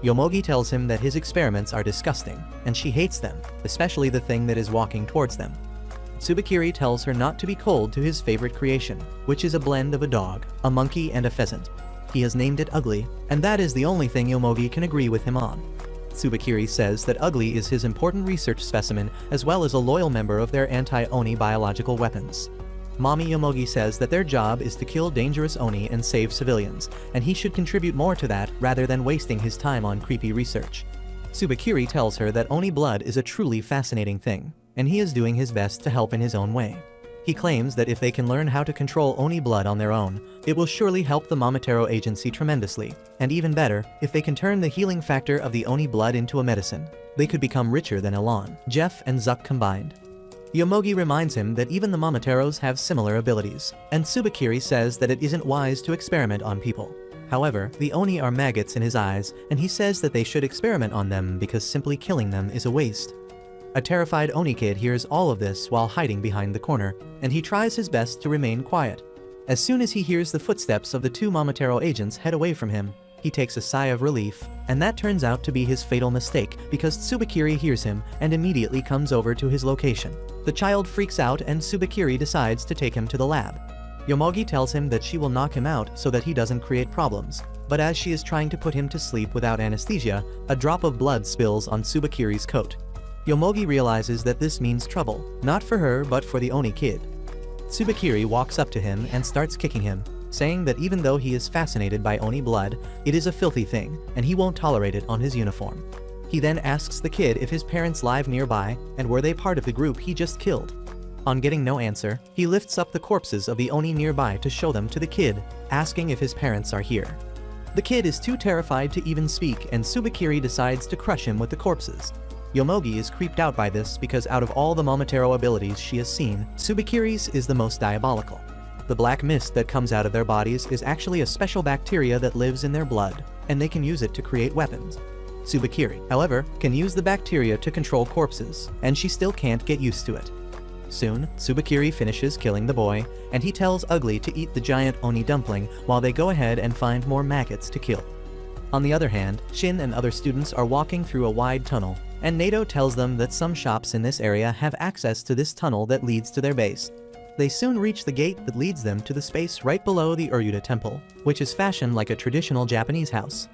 Yomogi tells him that his experiments are disgusting, and she hates them, especially the thing that is walking towards them. Tsubakiri tells her not to be cold to his favorite creation, which is a blend of a dog, a monkey, and a pheasant. He has named it Ugly, and that is the only thing Yomogi can agree with him on. Tsubakiri says that Ugly is his important research specimen as well as a loyal member of their anti-Oni biological weapons. Mommy Yomogi says that their job is to kill dangerous Oni and save civilians, and he should contribute more to that rather than wasting his time on creepy research. Tsubakiri tells her that Oni blood is a truly fascinating thing, and he is doing his best to help in his own way. He claims that if they can learn how to control Oni blood on their own, it will surely help the Momotaro agency tremendously, and even better, if they can turn the healing factor of the Oni blood into a medicine, they could become richer than Elan, Jeff, and Zuck combined. Yomogi reminds him that even the Momotaros have similar abilities, and Tsubakiri says that it isn't wise to experiment on people. However, the Oni are maggots in his eyes, and he says that they should experiment on them because simply killing them is a waste. A terrified Oni kid hears all of this while hiding behind the corner, and he tries his best to remain quiet. As soon as he hears the footsteps of the two Momotaro agents head away from him, he takes a sigh of relief, and that turns out to be his fatal mistake because Tsubakiri hears him and immediately comes over to his location. The child freaks out and Tsubakiri decides to take him to the lab. Yomogi tells him that she will knock him out so that he doesn't create problems, but as she is trying to put him to sleep without anesthesia, a drop of blood spills on Tsubakiri's coat. Yomogi realizes that this means trouble, not for her but for the Oni kid. Tsubakiri walks up to him and starts kicking him, saying that even though he is fascinated by Oni blood, it is a filthy thing, and he won't tolerate it on his uniform. He then asks the kid if his parents live nearby and were they part of the group he just killed. On getting no answer, he lifts up the corpses of the Oni nearby to show them to the kid, asking if his parents are here. The kid is too terrified to even speak, and Tsubakiri decides to crush him with the corpses. Yomogi is creeped out by this because out of all the Momotaro abilities she has seen, Tsubakiri's is the most diabolical. The black mist that comes out of their bodies is actually a special bacteria that lives in their blood, and they can use it to create weapons. Tsubakiri, however, can use the bacteria to control corpses, and she still can't get used to it. Soon, Tsubakiri finishes killing the boy, and he tells Ugly to eat the giant Oni dumpling while they go ahead and find more maggots to kill. On the other hand, Shin and other students are walking through a wide tunnel, and Nato tells them that some shops in this area have access to this tunnel that leads to their base. They soon reach the gate that leads them to the space right below the Uryuta temple, which is fashioned like a traditional Japanese house.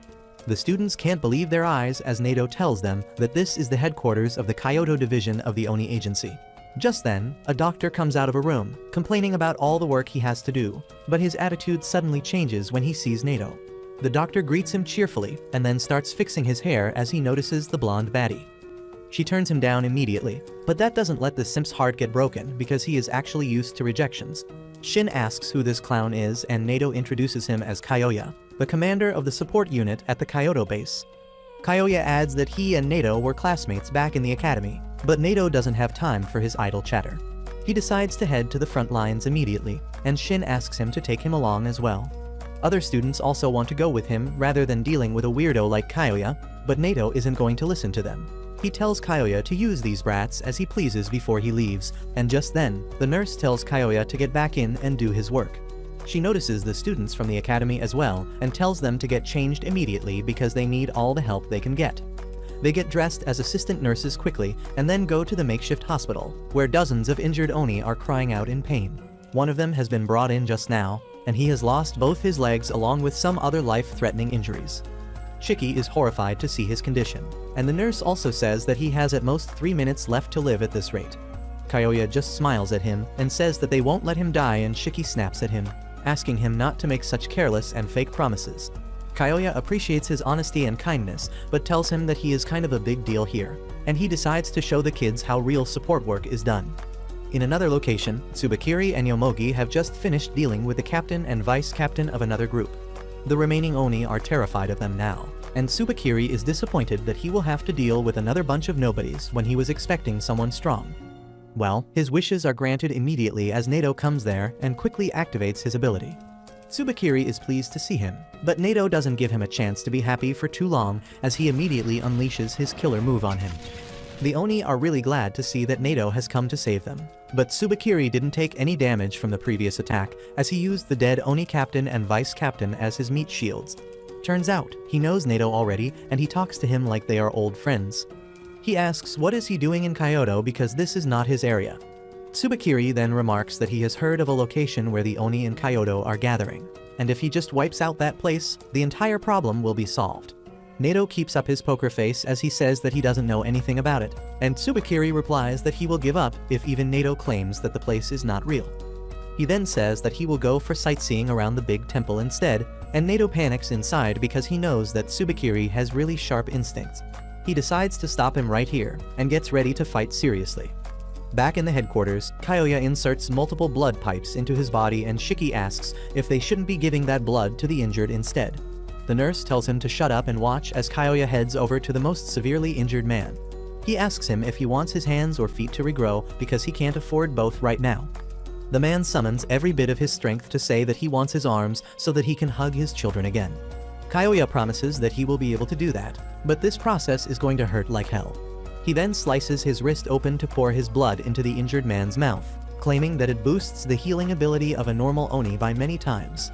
The students can't believe their eyes as Nato tells them that this is the headquarters of the Kyoto division of the Oni agency. Just then, a doctor comes out of a room, complaining about all the work he has to do, but his attitude suddenly changes when he sees Nato. The doctor greets him cheerfully and then starts fixing his hair as he notices the blonde baddie. She turns him down immediately, but that doesn't let the simp's heart get broken because he is actually used to rejections. Shin asks who this clown is, and Nato introduces him as Kyoya, the commander of the support unit at the Kyoto base. Kyoya adds that he and Nato were classmates back in the academy, but Nato doesn't have time for his idle chatter. He decides to head to the front lines immediately, and Shin asks him to take him along as well. Other students also want to go with him rather than dealing with a weirdo like Kyoya, but Nato isn't going to listen to them. He tells Kyoya to use these brats as he pleases before he leaves, and just then, the nurse tells Kyoya to get back in and do his work. She notices the students from the academy as well and tells them to get changed immediately because they need all the help they can get. They get dressed as assistant nurses quickly and then go to the makeshift hospital, where dozens of injured Oni are crying out in pain. One of them has been brought in just now, and he has lost both his legs along with some other life-threatening injuries. Shiki is horrified to see his condition, and the nurse also says that he has at most 3 minutes left to live at this rate. Kyoya just smiles at him and says that they won't let him die, and Shiki snaps at him, asking him not to make such careless and fake promises. Kyoya appreciates his honesty and kindness, but tells him that he is kind of a big deal here, and he decides to show the kids how real support work is done. In another location, Tsubakiri and Yomogi have just finished dealing with the captain and vice captain of another group. The remaining Oni are terrified of them now, and Tsubakiri is disappointed that he will have to deal with another bunch of nobodies when he was expecting someone strong. Well, his wishes are granted immediately as Nato comes there and quickly activates his ability. Tsubakiri is pleased to see him, but Nato doesn't give him a chance to be happy for too long as he immediately unleashes his killer move on him. The Oni are really glad to see that Nato has come to save them, but Tsubakiri didn't take any damage from the previous attack as he used the dead Oni captain and vice captain as his meat shields. Turns out, he knows Nato already and he talks to him like they are old friends. He asks what is he doing in Kyoto because this is not his area. Tsubakiri then remarks that he has heard of a location where the Oni in Kyoto are gathering, and if he just wipes out that place, the entire problem will be solved. Nato keeps up his poker face as he says that he doesn't know anything about it, and Tsubakiri replies that he will give up if even Nato claims that the place is not real. He then says that he will go for sightseeing around the big temple instead, and Nato panics inside because he knows that Tsubakiri has really sharp instincts. He decides to stop him right here, and gets ready to fight seriously. Back in the headquarters, Kyoya inserts multiple blood pipes into his body, and Shiki asks if they shouldn't be giving that blood to the injured instead. The nurse tells him to shut up and watch as Kyoya heads over to the most severely injured man. He asks him if he wants his hands or feet to regrow because he can't afford both right now. The man summons every bit of his strength to say that he wants his arms so that he can hug his children again. Kyoya promises that he will be able to do that, but this process is going to hurt like hell. He then slices his wrist open to pour his blood into the injured man's mouth, claiming that it boosts the healing ability of a normal Oni by many times.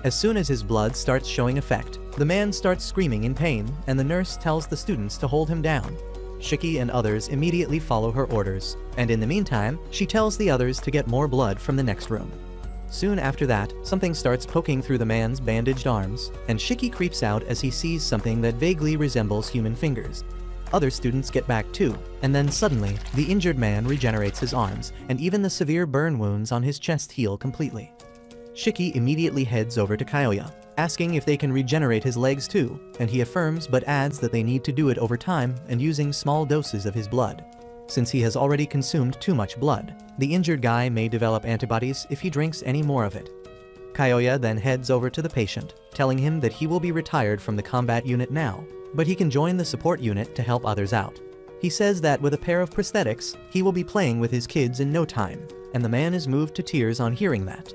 As soon as his blood starts showing effect, the man starts screaming in pain, and the nurse tells the students to hold him down. Shiki and others immediately follow her orders, and in the meantime, she tells the others to get more blood from the next room. Soon after that, something starts poking through the man's bandaged arms, and Shiki creeps out as he sees something that vaguely resembles human fingers. Other students get back too, and then suddenly, the injured man regenerates his arms, and even the severe burn wounds on his chest heal completely. Shiki immediately heads over to Kyoya, asking if they can regenerate his legs too, and he affirms but adds that they need to do it over time and using small doses of his blood. Since he has already consumed too much blood, the injured guy may develop antibodies if he drinks any more of it. Kyoya then heads over to the patient, telling him that he will be retired from the combat unit now, but he can join the support unit to help others out. He says that with a pair of prosthetics, he will be playing with his kids in no time, and the man is moved to tears on hearing that.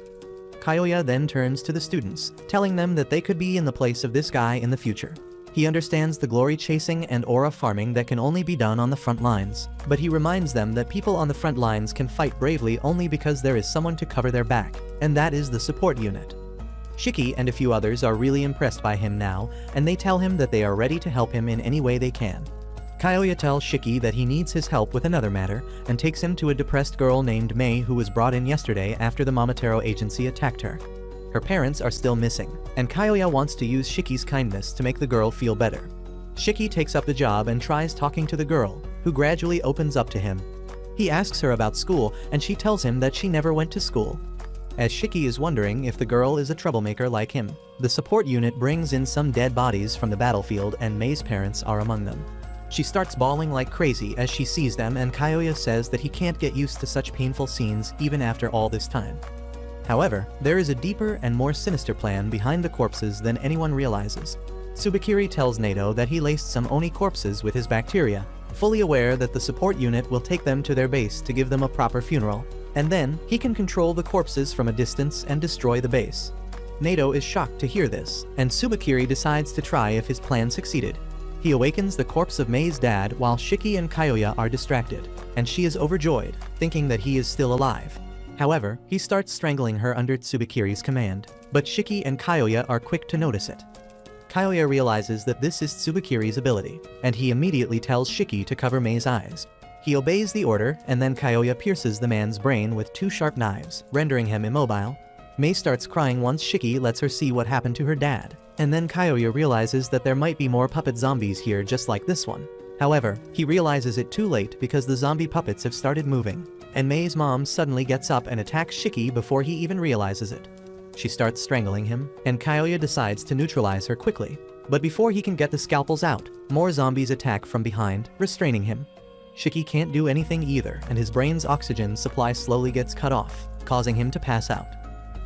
Kyoya then turns to the students, telling them that they could be in the place of this guy in the future. He understands the glory chasing and aura farming that can only be done on the front lines, but he reminds them that people on the front lines can fight bravely only because there is someone to cover their back, and that is the support unit. Shiki and a few others are really impressed by him now, and they tell him that they are ready to help him in any way they can. Kyoya tells Shiki that he needs his help with another matter, and takes him to a depressed girl named Mei who was brought in yesterday after the Momotaro agency attacked her. Her parents are still missing, and Kyoya wants to use Shiki's kindness to make the girl feel better. Shiki takes up the job and tries talking to the girl, who gradually opens up to him. He asks her about school, and she tells him that she never went to school. As Shiki is wondering if the girl is a troublemaker like him, the support unit brings in some dead bodies from the battlefield and Mei's parents are among them. She starts bawling like crazy as she sees them, and Kyoya says that he can't get used to such painful scenes even after all this time. However, there is a deeper and more sinister plan behind the corpses than anyone realizes. Tsubakiri tells Nato that he laced some Oni corpses with his bacteria, fully aware that the support unit will take them to their base to give them a proper funeral, and then he can control the corpses from a distance and destroy the base. Nato is shocked to hear this, and Tsubakiri decides to try if his plan succeeded. He awakens the corpse of Mei's dad while Shiki and Kyoya are distracted, and she is overjoyed, thinking that he is still alive. However, he starts strangling her under Tsubakiri's command, but Shiki and Kyoya are quick to notice it. Kyoya realizes that this is Tsubakiri's ability, and he immediately tells Shiki to cover Mei's eyes. He obeys the order, and then Kyoya pierces the man's brain with 2 sharp knives, rendering him immobile. Mei starts crying once Shiki lets her see what happened to her dad, and then Kyoya realizes that there might be more puppet zombies here just like this one. However, he realizes it too late because the zombie puppets have started moving, and Mei's mom suddenly gets up and attacks Shiki before he even realizes it. She starts strangling him, and Kyoya decides to neutralize her quickly. But before he can get the scalpels out, more zombies attack from behind, restraining him. Shiki can't do anything either, and his brain's oxygen supply slowly gets cut off, causing him to pass out.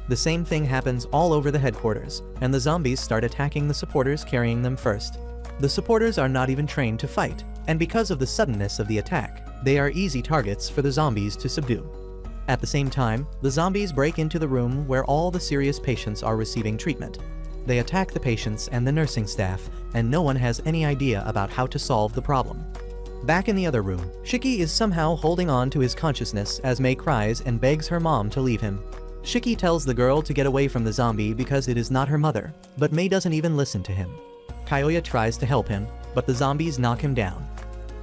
The same thing happens all over the headquarters, and the zombies start attacking the supporters carrying them first. The supporters are not even trained to fight, and because of the suddenness of the attack, they are easy targets for the zombies to subdue. At the same time, the zombies break into the room where all the serious patients are receiving treatment. They attack the patients and the nursing staff, and no one has any idea about how to solve the problem. Back in the other room, Shiki is somehow holding on to his consciousness as Mei cries and begs her mom to leave him. Shiki tells the girl to get away from the zombie because it is not her mother, but Mei doesn't even listen to him. Kyoya tries to help him, but the zombies knock him down.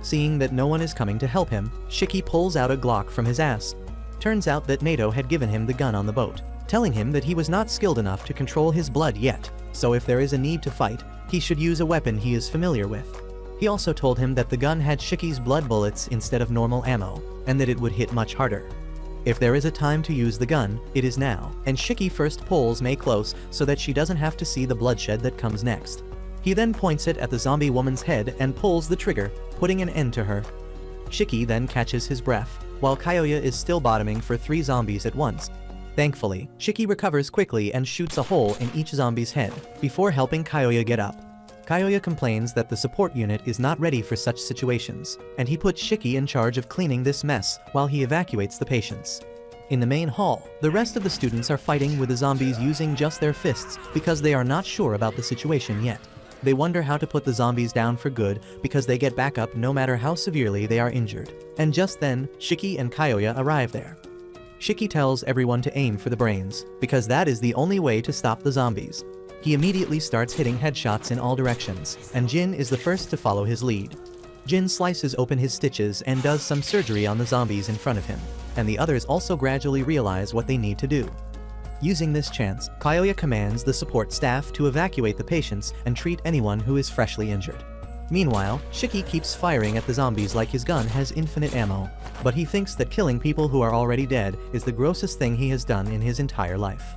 Seeing that no one is coming to help him, Shiki pulls out a Glock from his ass. Turns out that Nato had given him the gun on the boat, telling him that he was not skilled enough to control his blood yet, so if there is a need to fight, he should use a weapon he is familiar with. He also told him that the gun had Shiki's blood bullets instead of normal ammo, and that it would hit much harder. If there is a time to use the gun, it is now, and Shiki first pulls Mei close so that she doesn't have to see the bloodshed that comes next. He then points it at the zombie woman's head and pulls the trigger, putting an end to her. Shiki then catches his breath, while Kyoya is still bottoming for 3 zombies at once. Thankfully, Shiki recovers quickly and shoots a hole in each zombie's head, before helping Kyoya get up. Kyoya complains that the support unit is not ready for such situations, and he puts Shiki in charge of cleaning this mess while he evacuates the patients. In the main hall, the rest of the students are fighting with the zombies using just their fists because they are not sure about the situation yet. They wonder how to put the zombies down for good because they get back up no matter how severely they are injured. And just then, Shiki and Kyoya arrive there. Shiki tells everyone to aim for the brains, because that is the only way to stop the zombies. He immediately starts hitting headshots in all directions, and Jin is the first to follow his lead. Jin slices open his stitches and does some surgery on the zombies in front of him, and the others also gradually realize what they need to do. Using this chance, Kyoya commands the support staff to evacuate the patients and treat anyone who is freshly injured. Meanwhile, Shiki keeps firing at the zombies like his gun has infinite ammo, but he thinks that killing people who are already dead is the grossest thing he has done in his entire life.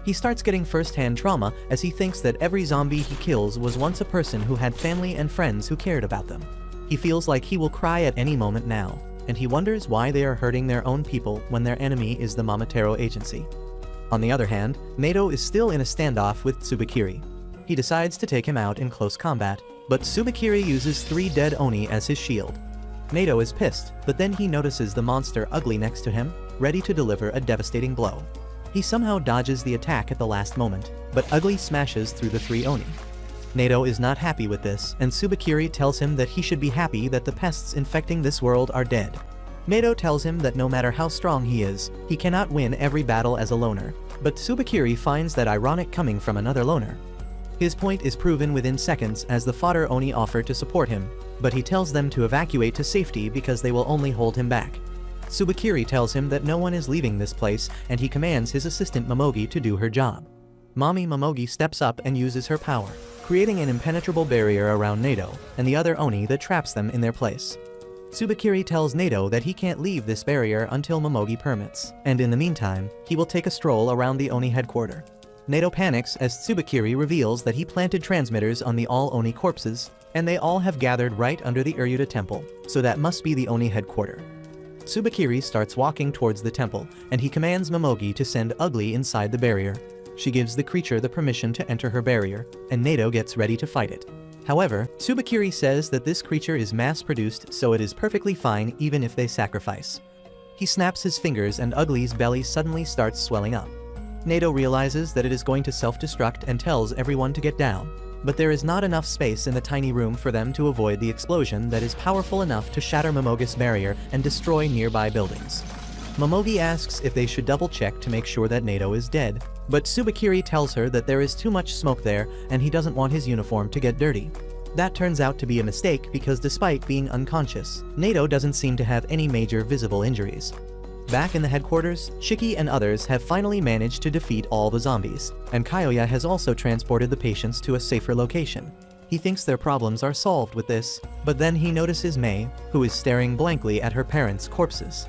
He starts getting first-hand trauma as he thinks that every zombie he kills was once a person who had family and friends who cared about them. He feels like he will cry at any moment now, and he wonders why they are hurting their own people when their enemy is the Momotaro Agency. On the other hand, Nato is still in a standoff with Tsubakiri. He decides to take him out in close combat, but Tsubakiri uses 3 dead Oni as his shield. Nato is pissed, but then he notices the monster Ugly next to him, ready to deliver a devastating blow. He somehow dodges the attack at the last moment, but Ugly smashes through the 3 Oni. Nato is not happy with this, and Tsubakiri tells him that he should be happy that the pests infecting this world are dead. Nato tells him that no matter how strong he is, he cannot win every battle as a loner, but Tsubakiri finds that ironic coming from another loner. His point is proven within seconds as the fodder Oni offer to support him, but he tells them to evacuate to safety because they will only hold him back. Tsubakiri tells him that no one is leaving this place, and he commands his assistant Momogi to do her job. Mommy Momogi steps up and uses her power, creating an impenetrable barrier around Nato and the other Oni that traps them in their place. Tsubakiri tells Nato that he can't leave this barrier until Momogi permits, and in the meantime, he will take a stroll around the Oni headquarters. Nato panics as Tsubakiri reveals that he planted transmitters on the all Oni corpses, and they all have gathered right under the Uryuta temple, so that must be the Oni headquarters. Tsubakiri starts walking towards the temple, and he commands Momogi to send Ugly inside the barrier. She gives the creature the permission to enter her barrier, and Nato gets ready to fight it. However, Tsubakiri says that this creature is mass-produced, so it is perfectly fine even if they sacrifice. He snaps his fingers and Ugly's belly suddenly starts swelling up. Nato realizes that it is going to self-destruct and tells everyone to get down, but there is not enough space in the tiny room for them to avoid the explosion that is powerful enough to shatter Momogi's barrier and destroy nearby buildings. Momogi asks if they should double-check to make sure that Nato is dead, but Tsubakiri tells her that there is too much smoke there and he doesn't want his uniform to get dirty. That turns out to be a mistake because despite being unconscious, Nato doesn't seem to have any major visible injuries. Back in the headquarters, Shiki and others have finally managed to defeat all the zombies, and Kyoya has also transported the patients to a safer location. He thinks their problems are solved with this, but then he notices Mei, who is staring blankly at her parents' corpses.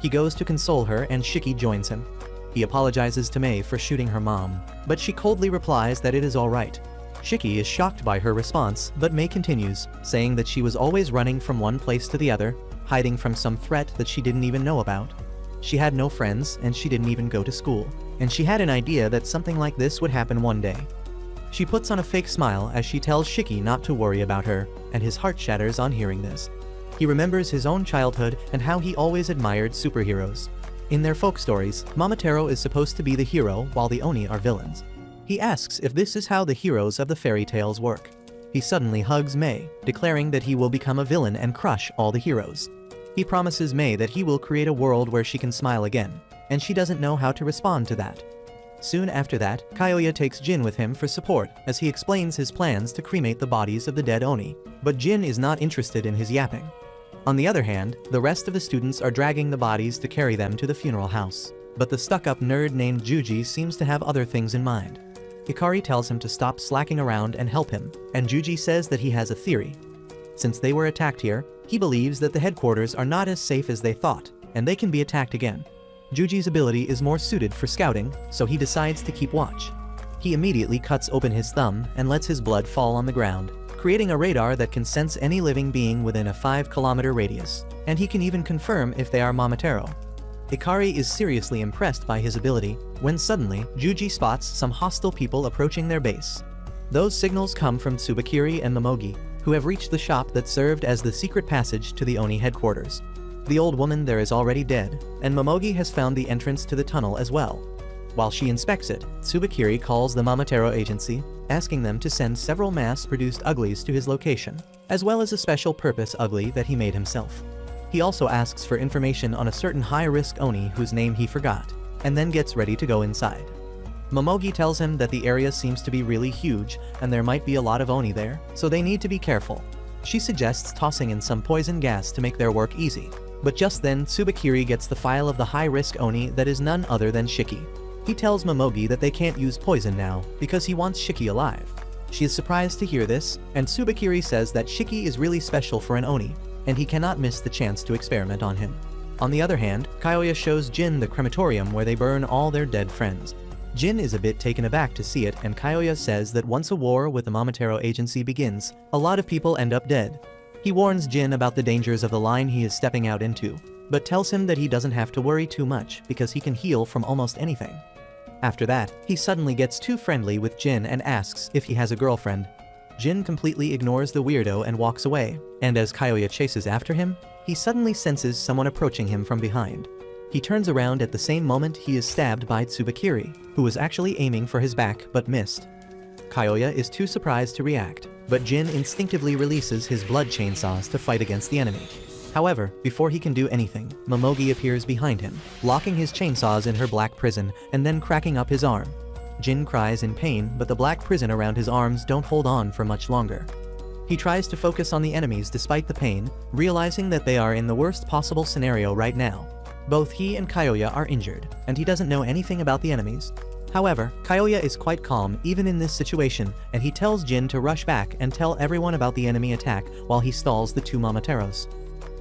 He goes to console her and Shiki joins him. He apologizes to Mei for shooting her mom, but she coldly replies that it is alright. Shiki is shocked by her response, but Mei continues, saying that she was always running from one place to the other, hiding from some threat that she didn't even know about. She had no friends, and she didn't even go to school, and she had an idea that something like this would happen one day. She puts on a fake smile as she tells Shiki not to worry about her, and his heart shatters on hearing this. He remembers his own childhood and how he always admired superheroes. In their folk stories, Momotaro is supposed to be the hero while the Oni are villains. He asks if this is how the heroes of the fairy tales work. He suddenly hugs Mei, declaring that he will become a villain and crush all the heroes. He promises Mei that he will create a world where she can smile again, and she doesn't know how to respond to that. Soon after that, Kyoya takes Jin with him for support as he explains his plans to cremate the bodies of the dead Oni, but Jin is not interested in his yapping. On the other hand, the rest of the students are dragging the bodies to carry them to the funeral house, but the stuck-up nerd named Juji seems to have other things in mind. Hikari tells him to stop slacking around and help him, and Juji says that he has a theory. Since they were attacked here, he believes that the headquarters are not as safe as they thought, and they can be attacked again. Juji's ability is more suited for scouting, so he decides to keep watch. He immediately cuts open his thumb and lets his blood fall on the ground, creating a radar that can sense any living being within a 5-kilometer radius, and he can even confirm if they are Momotaro. Hikari is seriously impressed by his ability, when suddenly, Juji spots some hostile people approaching their base. Those signals come from Tsubakiri and Momogi, who have reached the shop that served as the secret passage to the Oni headquarters. The old woman there is already dead, and Momogi has found the entrance to the tunnel as well. While she inspects it, Tsubakiri calls the Momotaro agency, asking them to send several mass-produced uglies to his location, as well as a special-purpose ugly that he made himself. He also asks for information on a certain high-risk Oni whose name he forgot, and then gets ready to go inside. Momogi tells him that the area seems to be really huge and there might be a lot of Oni there, so they need to be careful. She suggests tossing in some poison gas to make their work easy, but just then Tsubakiri gets the file of the high-risk Oni that is none other than Shiki. He tells Momogi that they can't use poison now because he wants Shiki alive. She is surprised to hear this, and Tsubakiri says that Shiki is really special for an Oni, and he cannot miss the chance to experiment on him. On the other hand, Kyoya shows Jin the crematorium where they burn all their dead friends. Jin is a bit taken aback to see it, and Kyoya says that once a war with the Momotaro agency begins, a lot of people end up dead. He warns Jin about the dangers of the line he is stepping out into, but tells him that he doesn't have to worry too much because he can heal from almost anything. After that, he suddenly gets too friendly with Jin and asks if he has a girlfriend. Jin completely ignores the weirdo and walks away, and as Kyoya chases after him, he suddenly senses someone approaching him from behind. He turns around at the same moment he is stabbed by Tsubakiri, who was actually aiming for his back but missed. Kyoya is too surprised to react, but Jin instinctively releases his blood chainsaws to fight against the enemy. However, before he can do anything, Momogi appears behind him, locking his chainsaws in her black prison and then cracking up his arm. Jin cries in pain, but the black prison around his arms don't hold on for much longer. He tries to focus on the enemies despite the pain, realizing that they are in the worst possible scenario right now. Both he and Kyoya are injured, and he doesn't know anything about the enemies. However, Kyoya is quite calm even in this situation, and he tells Jin to rush back and tell everyone about the enemy attack while he stalls the two Momotaros.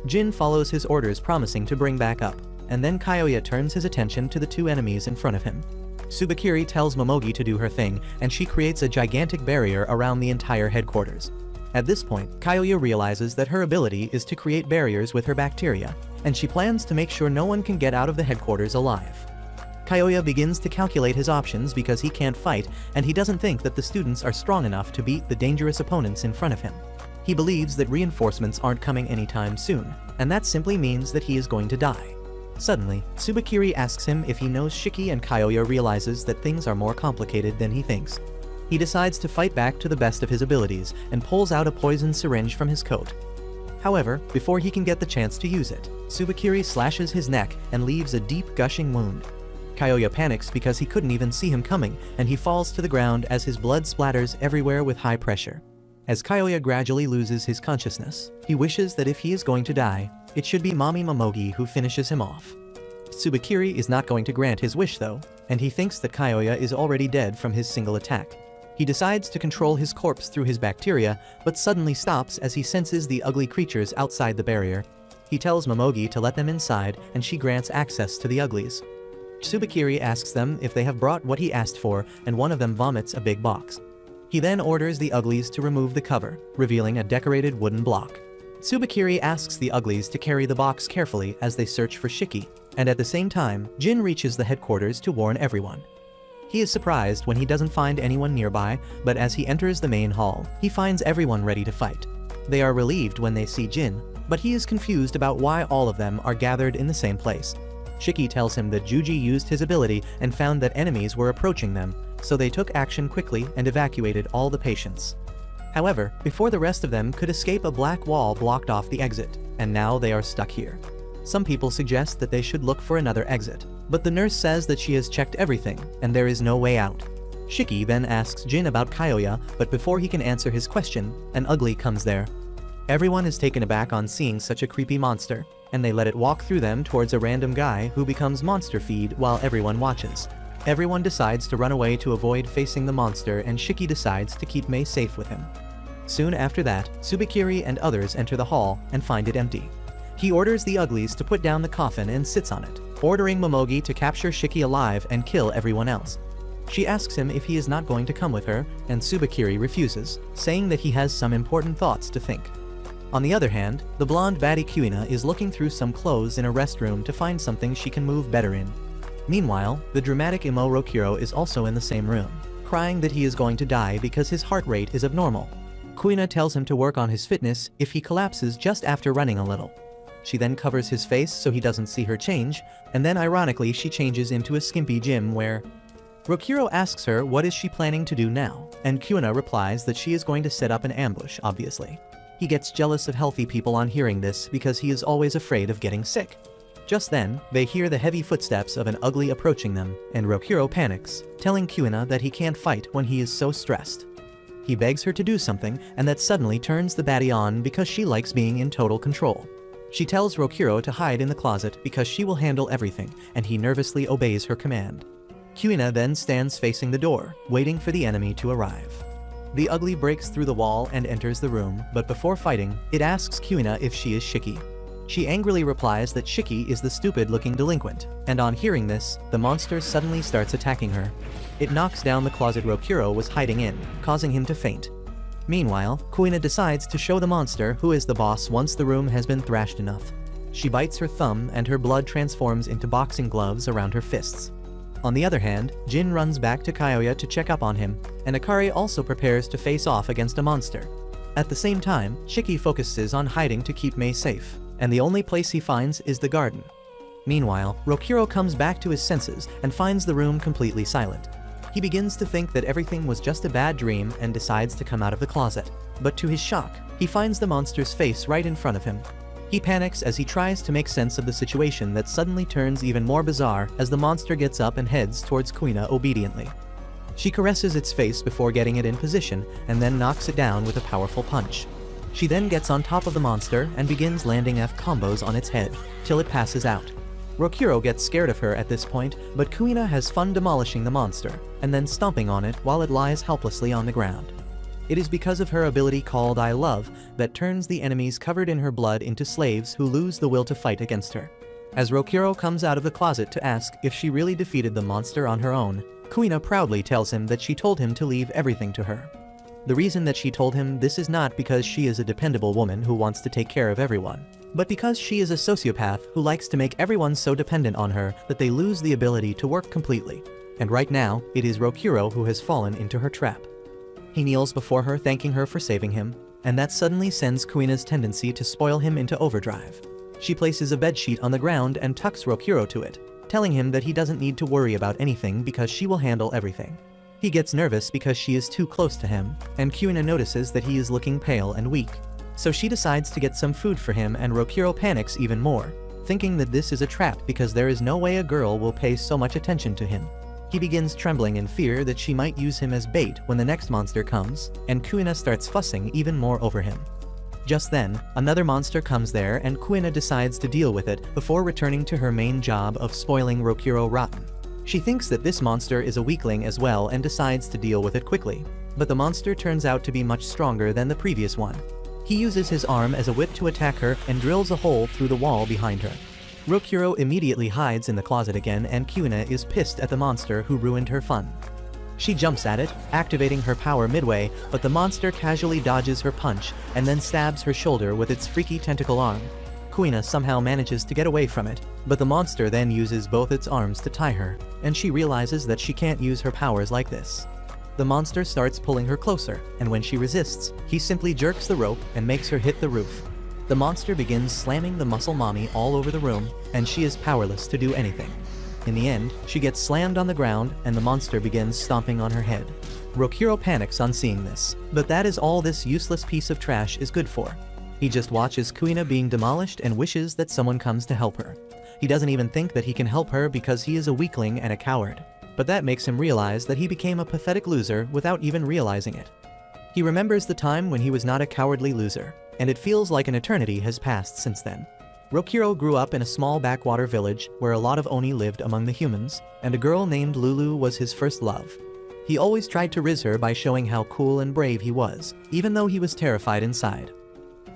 Jin follows his orders, promising to bring back up, and then Kyoya turns his attention to the two enemies in front of him. Tsubakiri tells Momogi to do her thing, and she creates a gigantic barrier around the entire headquarters. At this point, Kyoya realizes that her ability is to create barriers with her bacteria, and she plans to make sure no one can get out of the headquarters alive. Kyoya begins to calculate his options because he can't fight, and he doesn't think that the students are strong enough to beat the dangerous opponents in front of him. He believes that reinforcements aren't coming anytime soon, and that simply means that he is going to die. Suddenly, Tsubakiri asks him if he knows Shiki, and Kyoya realizes that things are more complicated than he thinks. He decides to fight back to the best of his abilities and pulls out a poison syringe from his coat. However, before he can get the chance to use it, Tsubakiri slashes his neck and leaves a deep gushing wound. Kyoya panics because he couldn't even see him coming, and he falls to the ground as his blood splatters everywhere with high pressure. As Kyoya gradually loses his consciousness, he wishes that if he is going to die, it should be Mommy Momogi who finishes him off. Tsubakiri is not going to grant his wish though, and he thinks that Kyoya is already dead from his single attack. He decides to control his corpse through his bacteria, but suddenly stops as he senses the ugly creatures outside the barrier. He tells Momogi to let them inside, and she grants access to the uglies. Tsubakiri asks them if they have brought what he asked for, and one of them vomits a big box. He then orders the uglies to remove the cover, revealing a decorated wooden block. Tsubakiri asks the uglies to carry the box carefully as they search for Shiki, and at the same time, Jin reaches the headquarters to warn everyone. He is surprised when he doesn't find anyone nearby, but as he enters the main hall, he finds everyone ready to fight. They are relieved when they see Jin, but he is confused about why all of them are gathered in the same place. Shiki tells him that Juji used his ability and found that enemies were approaching them, so they took action quickly and evacuated all the patients. However, before the rest of them could escape, a black wall blocked off the exit, and now they are stuck here. Some people suggest that they should look for another exit, but the nurse says that she has checked everything, and there is no way out. Shiki then asks Jin about Kyoya, but before he can answer his question, an ugly comes there. Everyone is taken aback on seeing such a creepy monster, and they let it walk through them towards a random guy who becomes monster feed while everyone watches. Everyone decides to run away to avoid facing the monster, and Shiki decides to keep Mei safe with him. Soon after that, Tsubakiri and others enter the hall and find it empty. He orders the uglies to put down the coffin and sits on it, ordering Momogi to capture Shiki alive and kill everyone else. She asks him if he is not going to come with her, and Tsubakiri refuses, saying that he has some important thoughts to think. On the other hand, the blonde baddie Kuina is looking through some clothes in a restroom to find something she can move better in. Meanwhile, the dramatic emo Rokuro is also in the same room, crying that he is going to die because his heart rate is abnormal. Kuina tells him to work on his fitness if he collapses just after running a little. She then covers his face so he doesn't see her change, and then ironically she changes into a skimpy gym where Rokuro asks her what is she planning to do now, and Kuina replies that she is going to set up an ambush, obviously. He gets jealous of healthy people on hearing this because he is always afraid of getting sick. Just then, they hear the heavy footsteps of an ugly approaching them, and Rokuro panics, telling Kuina that he can't fight when he is so stressed. He begs her to do something, and that suddenly turns the baddie on because she likes being in total control. She tells Rokuro to hide in the closet because she will handle everything, and he nervously obeys her command. Kuina then stands facing the door, waiting for the enemy to arrive. The ugly breaks through the wall and enters the room, but before fighting, it asks Kuina if she is Shiki. She angrily replies that Shiki is the stupid-looking delinquent, and on hearing this, the monster suddenly starts attacking her. It knocks down the closet Rokuro was hiding in, causing him to faint. Meanwhile, Kuina decides to show the monster who is the boss once the room has been thrashed enough. She bites her thumb and her blood transforms into boxing gloves around her fists. On the other hand, Jin runs back to Kyoya to check up on him, and Akari also prepares to face off against a monster. At the same time, Shiki focuses on hiding to keep Mei safe, and the only place he finds is the garden. Meanwhile, Rokuro comes back to his senses and finds the room completely silent. He begins to think that everything was just a bad dream and decides to come out of the closet. But to his shock, he finds the monster's face right in front of him. He panics as he tries to make sense of the situation that suddenly turns even more bizarre as the monster gets up and heads towards Kuina obediently. She caresses its face before getting it in position and then knocks it down with a powerful punch. She then gets on top of the monster and begins landing F combos on its head, till it passes out. Rokuro gets scared of her at this point, but Kuina has fun demolishing the monster, and then stomping on it while it lies helplessly on the ground. It is because of her ability called I Love that turns the enemies covered in her blood into slaves who lose the will to fight against her. As Rokuro comes out of the closet to ask if she really defeated the monster on her own, Kuina proudly tells him that she told him to leave everything to her. The reason that she told him this is not because she is a dependable woman who wants to take care of everyone, but because she is a sociopath who likes to make everyone so dependent on her that they lose the ability to work completely. And right now, it is Rokuro who has fallen into her trap. He kneels before her thanking her for saving him, and that suddenly sends Kuina's tendency to spoil him into overdrive. She places a bedsheet on the ground and tucks Rokuro to it, telling him that he doesn't need to worry about anything because she will handle everything. He gets nervous because she is too close to him, and Kuina notices that he is looking pale and weak. So she decides to get some food for him and Rokuro panics even more, thinking that this is a trap because there is no way a girl will pay so much attention to him. He begins trembling in fear that she might use him as bait when the next monster comes, and Kuina starts fussing even more over him. Just then, another monster comes there and Kuina decides to deal with it before returning to her main job of spoiling Rokuro rotten. She thinks that this monster is a weakling as well and decides to deal with it quickly, but the monster turns out to be much stronger than the previous one. He uses his arm as a whip to attack her and drills a hole through the wall behind her. Rokuro immediately hides in the closet again and Kuina is pissed at the monster who ruined her fun. She jumps at it, activating her power midway, but the monster casually dodges her punch and then stabs her shoulder with its freaky tentacle arm. Kuina somehow manages to get away from it, but the monster then uses both its arms to tie her, and she realizes that she can't use her powers like this. The monster starts pulling her closer, and when she resists, he simply jerks the rope and makes her hit the roof. The monster begins slamming the muscle mommy all over the room, and she is powerless to do anything. In the end, she gets slammed on the ground and the monster begins stomping on her head. Rokuro panics on seeing this, but that is all this useless piece of trash is good for. He just watches Kuina being demolished and wishes that someone comes to help her. He doesn't even think that he can help her because he is a weakling and a coward. But that makes him realize that he became a pathetic loser without even realizing it. He remembers the time when he was not a cowardly loser, and it feels like an eternity has passed since then. Rokuro grew up in a small backwater village where a lot of Oni lived among the humans, and a girl named Lulu was his first love. He always tried to riz her by showing how cool and brave he was, even though he was terrified inside.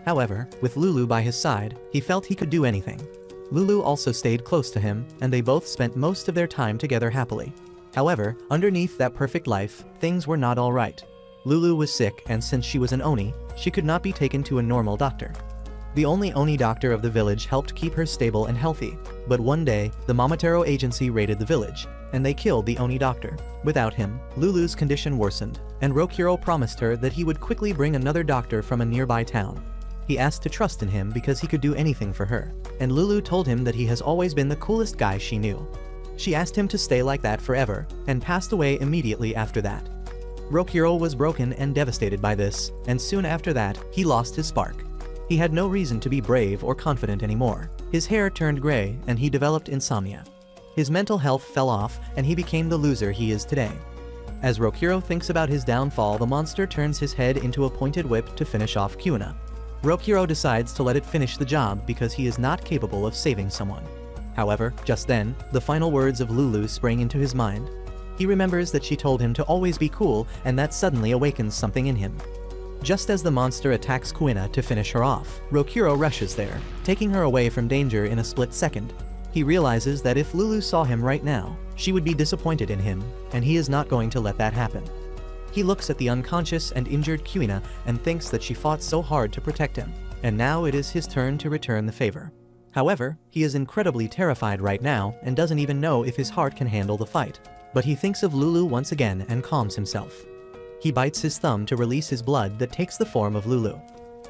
However, with Lulu by his side, he felt he could do anything. Lulu also stayed close to him, and they both spent most of their time together happily. However, underneath that perfect life, things were not all right. Lulu was sick, and since she was an Oni, she could not be taken to a normal doctor. The only Oni doctor of the village helped keep her stable and healthy, but one day, the Momotaro agency raided the village, and they killed the Oni doctor. Without him, Lulu's condition worsened, and Rokuro promised her that he would quickly bring another doctor from a nearby town. He asked to trust in him because he could do anything for her, and Lulu told him that he has always been the coolest guy she knew. She asked him to stay like that forever, and passed away immediately after that. Rokuro was broken and devastated by this, and soon after that, he lost his spark. He had no reason to be brave or confident anymore. His hair turned gray, and he developed insomnia. His mental health fell off, and he became the loser he is today. As Rokuro thinks about his downfall, the monster turns his head into a pointed whip to finish off Kuina. Rokuro decides to let it finish the job because he is not capable of saving someone. However, just then, the final words of Lulu spring into his mind. He remembers that she told him to always be cool, and that suddenly awakens something in him. Just as the monster attacks Kuina to finish her off, Rokuro rushes there, taking her away from danger in a split second. He realizes that if Lulu saw him right now, she would be disappointed in him, and he is not going to let that happen. He looks at the unconscious and injured Kuina and thinks that she fought so hard to protect him, and now it is his turn to return the favor. However, he is incredibly terrified right now and doesn't even know if his heart can handle the fight. But he thinks of Lulu once again and calms himself. He bites his thumb to release his blood that takes the form of Lulu.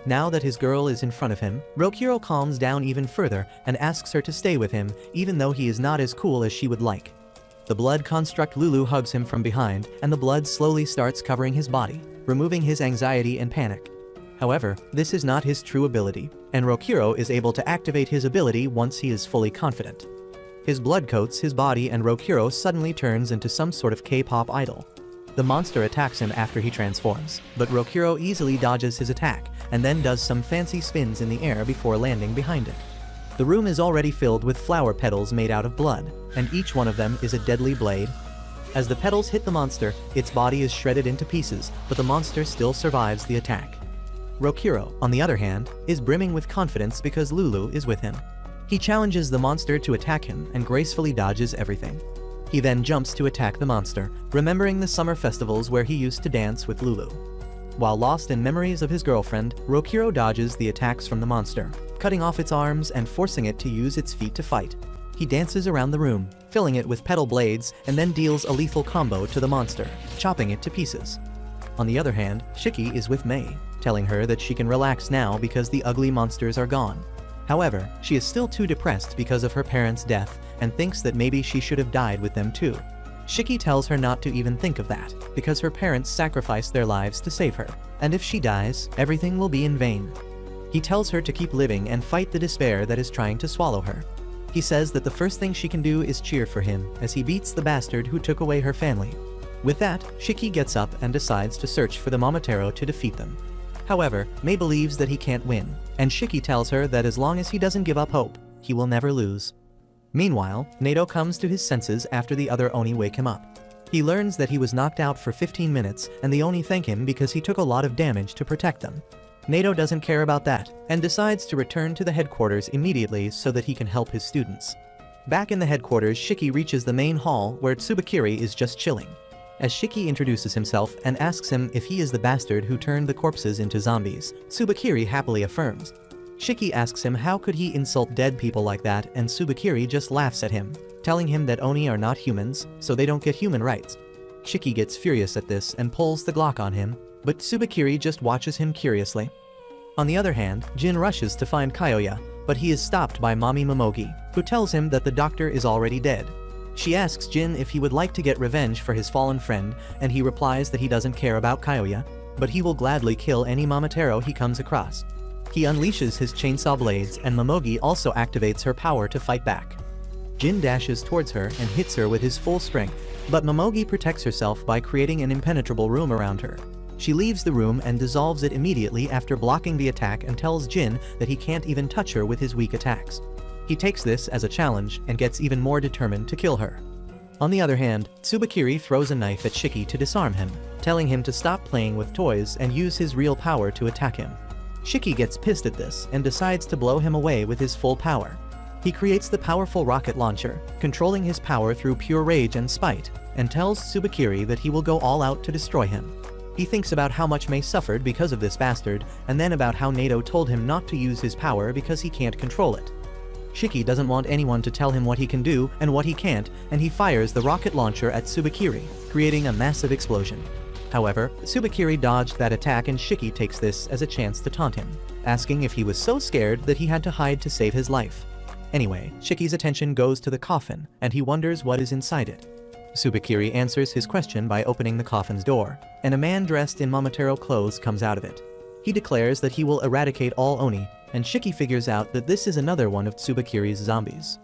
Now that his girl is in front of him, Rokuro calms down even further and asks her to stay with him even though he is not as cool as she would like. The blood construct Lulu hugs him from behind and the blood slowly starts covering his body, removing his anxiety and panic. However, this is not his true ability, and Rokuro is able to activate his ability once he is fully confident. His blood coats his body and Rokuro suddenly turns into some sort of K-pop idol. The monster attacks him after he transforms, but Rokuro easily dodges his attack and then does some fancy spins in the air before landing behind it. The room is already filled with flower petals made out of blood, and each one of them is a deadly blade. As the petals hit the monster, its body is shredded into pieces, but the monster still survives the attack. Rokuro, on the other hand, is brimming with confidence because Lulu is with him. He challenges the monster to attack him and gracefully dodges everything. He then jumps to attack the monster, remembering the summer festivals where he used to dance with Lulu. While lost in memories of his girlfriend, Rokuro dodges the attacks from the monster, cutting off its arms and forcing it to use its feet to fight. He dances around the room, filling it with petal blades, and then deals a lethal combo to the monster, chopping it to pieces. On the other hand, Shiki is with Mei, telling her that she can relax now because the ugly monsters are gone. However, she is still too depressed because of her parents' death and thinks that maybe she should have died with them too. Shiki tells her not to even think of that, because her parents sacrificed their lives to save her, and if she dies, everything will be in vain. He tells her to keep living and fight the despair that is trying to swallow her. He says that the first thing she can do is cheer for him as he beats the bastard who took away her family. With that, Shiki gets up and decides to search for the Momotaro to defeat them. However, Mei believes that he can't win, and Shiki tells her that as long as he doesn't give up hope, he will never lose. Meanwhile, Nato comes to his senses after the other Oni wake him up. He learns that he was knocked out for 15 minutes and the Oni thank him because he took a lot of damage to protect them. Nato doesn't care about that and decides to return to the headquarters immediately so that he can help his students. Back in the headquarters, Shiki reaches the main hall where Tsubakiri is just chilling. As Shiki introduces himself and asks him if he is the bastard who turned the corpses into zombies, Tsubakiri happily affirms. Shiki asks him how could he insult dead people like that, and Tsubakiri just laughs at him, telling him that Oni are not humans, so they don't get human rights. Shiki gets furious at this and pulls the Glock on him, but Tsubakiri just watches him curiously. On the other hand, Jin rushes to find Kyoya, but he is stopped by Mommy Momogi, who tells him that the doctor is already dead. She asks Jin if he would like to get revenge for his fallen friend, and he replies that he doesn't care about Kyoya, but he will gladly kill any Momotaro he comes across. He unleashes his chainsaw blades and Momogi also activates her power to fight back. Jin dashes towards her and hits her with his full strength, but Momogi protects herself by creating an impenetrable room around her. She leaves the room and dissolves it immediately after blocking the attack and tells Jin that he can't even touch her with his weak attacks. He takes this as a challenge and gets even more determined to kill her. On the other hand, Tsubakiri throws a knife at Shiki to disarm him, telling him to stop playing with toys and use his real power to attack him. Shiki gets pissed at this and decides to blow him away with his full power. He creates the powerful rocket launcher, controlling his power through pure rage and spite, and tells Tsubakiri that he will go all out to destroy him. He thinks about how much Mei suffered because of this bastard, and then about how Nato told him not to use his power because he can't control it. Shiki doesn't want anyone to tell him what he can do and what he can't, and he fires the rocket launcher at Tsubakiri, creating a massive explosion. However, Tsubakiri dodged that attack and Shiki takes this as a chance to taunt him, asking if he was so scared that he had to hide to save his life. Anyway, Shiki's attention goes to the coffin, and he wonders what is inside it. Tsubakiri answers his question by opening the coffin's door, and a man dressed in Momotaro clothes comes out of it. He declares that he will eradicate all Oni, and Shiki figures out that this is another one of Tsubakiri's zombies.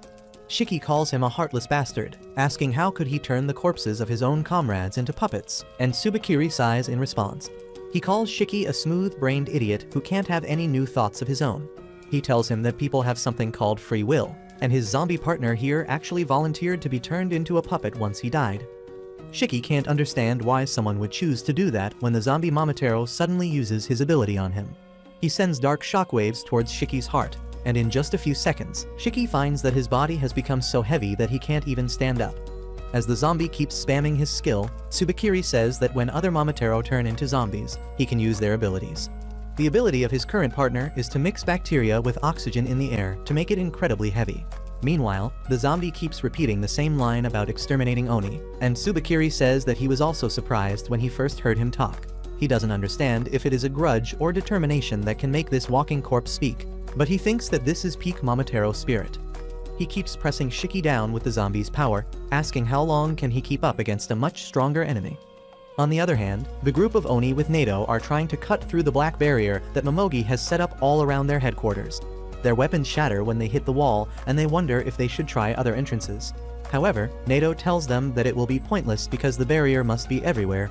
Shiki calls him a heartless bastard, asking how could he turn the corpses of his own comrades into puppets, and Tsubakiri sighs in response. He calls Shiki a smooth-brained idiot who can't have any new thoughts of his own. He tells him that people have something called free will, and his zombie partner here actually volunteered to be turned into a puppet once he died. Shiki can't understand why someone would choose to do that when the zombie Momotaro suddenly uses his ability on him. He sends dark shockwaves towards Shiki's heart, and in just a few seconds, Shiki finds that his body has become so heavy that he can't even stand up. As the zombie keeps spamming his skill, Tsubakiri says that when other Momotaro turn into zombies, he can use their abilities. The ability of his current partner is to mix bacteria with oxygen in the air to make it incredibly heavy. Meanwhile, the zombie keeps repeating the same line about exterminating Oni, and Tsubakiri says that he was also surprised when he first heard him talk. He doesn't understand if it is a grudge or determination that can make this walking corpse speak, but he thinks that this is peak Momotaro spirit. He keeps pressing Shiki down with the zombie's power, asking how long can he keep up against a much stronger enemy. On the other hand, the group of Oni with Nato are trying to cut through the black barrier that Momogi has set up all around their headquarters. Their weapons shatter when they hit the wall, and they wonder if they should try other entrances. However, Nato tells them that it will be pointless because the barrier must be everywhere.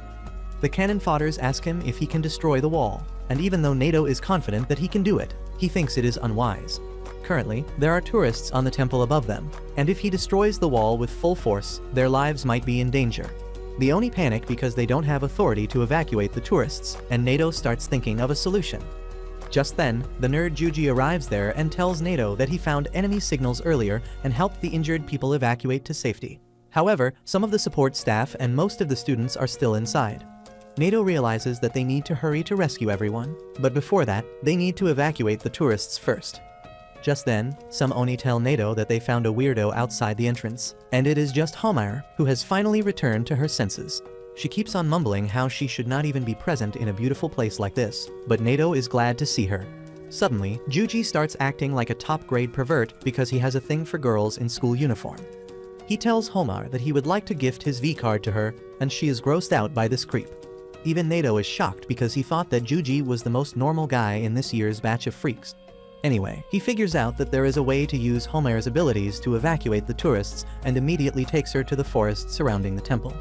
The cannon fodders ask him if he can destroy the wall, and even though Nato is confident that he can do it, he thinks it is unwise. Currently, there are tourists on the temple above them, and if he destroys the wall with full force, their lives might be in danger. The Oni panic because they don't have authority to evacuate the tourists, and Nato starts thinking of a solution. Just then, the nerd Juji arrives there and tells Nato that he found enemy signals earlier and helped the injured people evacuate to safety. However, some of the support staff and most of the students are still inside. Nato realizes that they need to hurry to rescue everyone, but before that, they need to evacuate the tourists first. Just then, some Oni tell Nato that they found a weirdo outside the entrance, and it is just Homaire, who has finally returned to her senses. She keeps on mumbling how she should not even be present in a beautiful place like this, but Nato is glad to see her. Suddenly, Juji starts acting like a top-grade pervert because he has a thing for girls in school uniform. He tells Homaire that he would like to gift his V-card to her, and she is grossed out by this creep. Even Nato is shocked because he thought that Juji was the most normal guy in this year's batch of freaks. Anyway, he figures out that there is a way to use Homaire's abilities to evacuate the tourists and immediately takes her to the forest surrounding the temple.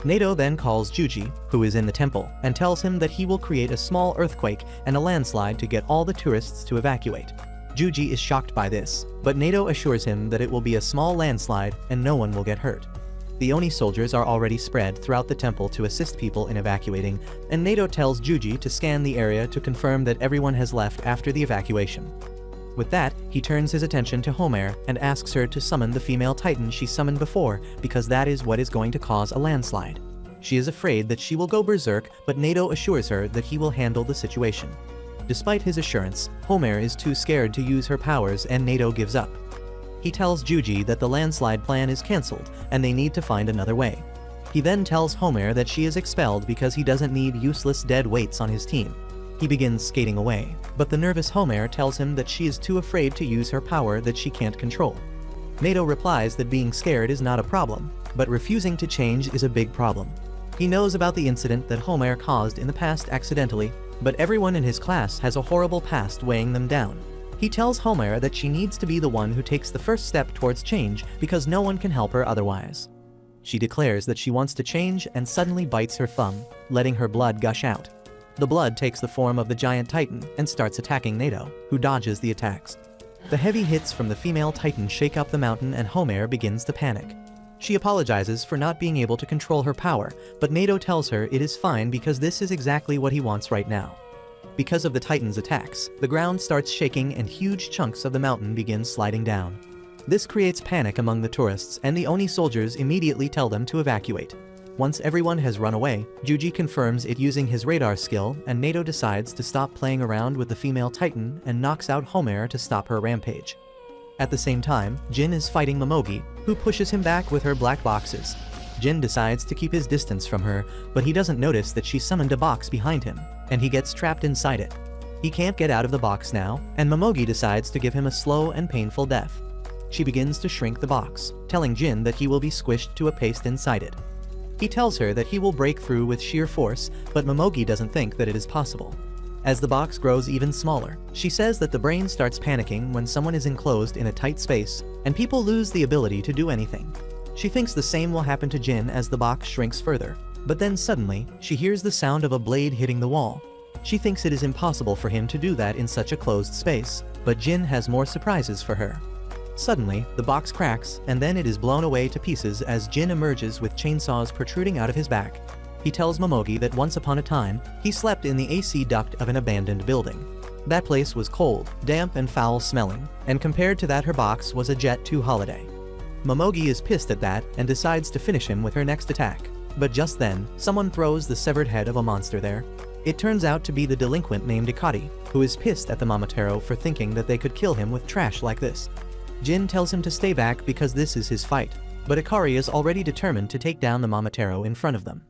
Nato then calls Juji, who is in the temple, and tells him that he will create a small earthquake and a landslide to get all the tourists to evacuate. Juji is shocked by this, but Nato assures him that it will be a small landslide and no one will get hurt. The Oni soldiers are already spread throughout the temple to assist people in evacuating, and Nato tells Juji to scan the area to confirm that everyone has left after the evacuation. With that, he turns his attention to Homaire and asks her to summon the female titan she summoned before, because that is what is going to cause a landslide. She is afraid that she will go berserk, but Nato assures her that he will handle the situation. Despite his assurance, Homaire is too scared to use her powers and Nato gives up. He tells Juji that the landslide plan is cancelled and they need to find another way. He then tells Homaire that she is expelled because he doesn't need useless dead weights on his team. He begins skating away, but the nervous Homaire tells him that she is too afraid to use her power that she can't control. Nato replies that being scared is not a problem, but refusing to change is a big problem. He knows about the incident that Homaire caused in the past accidentally, but everyone in his class has a horrible past weighing them down. He tells Homaire that she needs to be the one who takes the first step towards change because no one can help her otherwise. She declares that she wants to change and suddenly bites her thumb, letting her blood gush out. The blood takes the form of the giant titan and starts attacking Nato, who dodges the attacks. The heavy hits from the female titan shake up the mountain and Homaire begins to panic. She apologizes for not being able to control her power, but Nato tells her it is fine because this is exactly what he wants right now. Because of the Titan's attacks, the ground starts shaking and huge chunks of the mountain begin sliding down. This creates panic among the tourists, and the Oni soldiers immediately tell them to evacuate. Once everyone has run away, Juji confirms it using his radar skill, and Nato decides to stop playing around with the female Titan and knocks out Homaire to stop her rampage. At the same time, Jin is fighting Momogi, who pushes him back with her black boxes. Jin decides to keep his distance from her, but he doesn't notice that she summoned a box behind him, and he gets trapped inside it. He can't get out of the box now, and Momogi decides to give him a slow and painful death. She begins to shrink the box, telling Jin that he will be squished to a paste inside it. He tells her that he will break through with sheer force, but Momogi doesn't think that it is possible. As the box grows even smaller, she says that the brain starts panicking when someone is enclosed in a tight space, and people lose the ability to do anything. She thinks the same will happen to Jin as the box shrinks further, but then suddenly, she hears the sound of a blade hitting the wall. She thinks it is impossible for him to do that in such a closed space, but Jin has more surprises for her. Suddenly, the box cracks, and then it is blown away to pieces as Jin emerges with chainsaws protruding out of his back. He tells Momogi that once upon a time, he slept in the AC duct of an abandoned building. That place was cold, damp and foul-smelling, and compared to that her box was a Jet 2 holiday. Momogi is pissed at that and decides to finish him with her next attack. But just then, someone throws the severed head of a monster there. It turns out to be the delinquent named Ikari, who is pissed at the Momotaro for thinking that they could kill him with trash like this. Jin tells him to stay back because this is his fight, but Ikari is already determined to take down the Momotaro in front of them.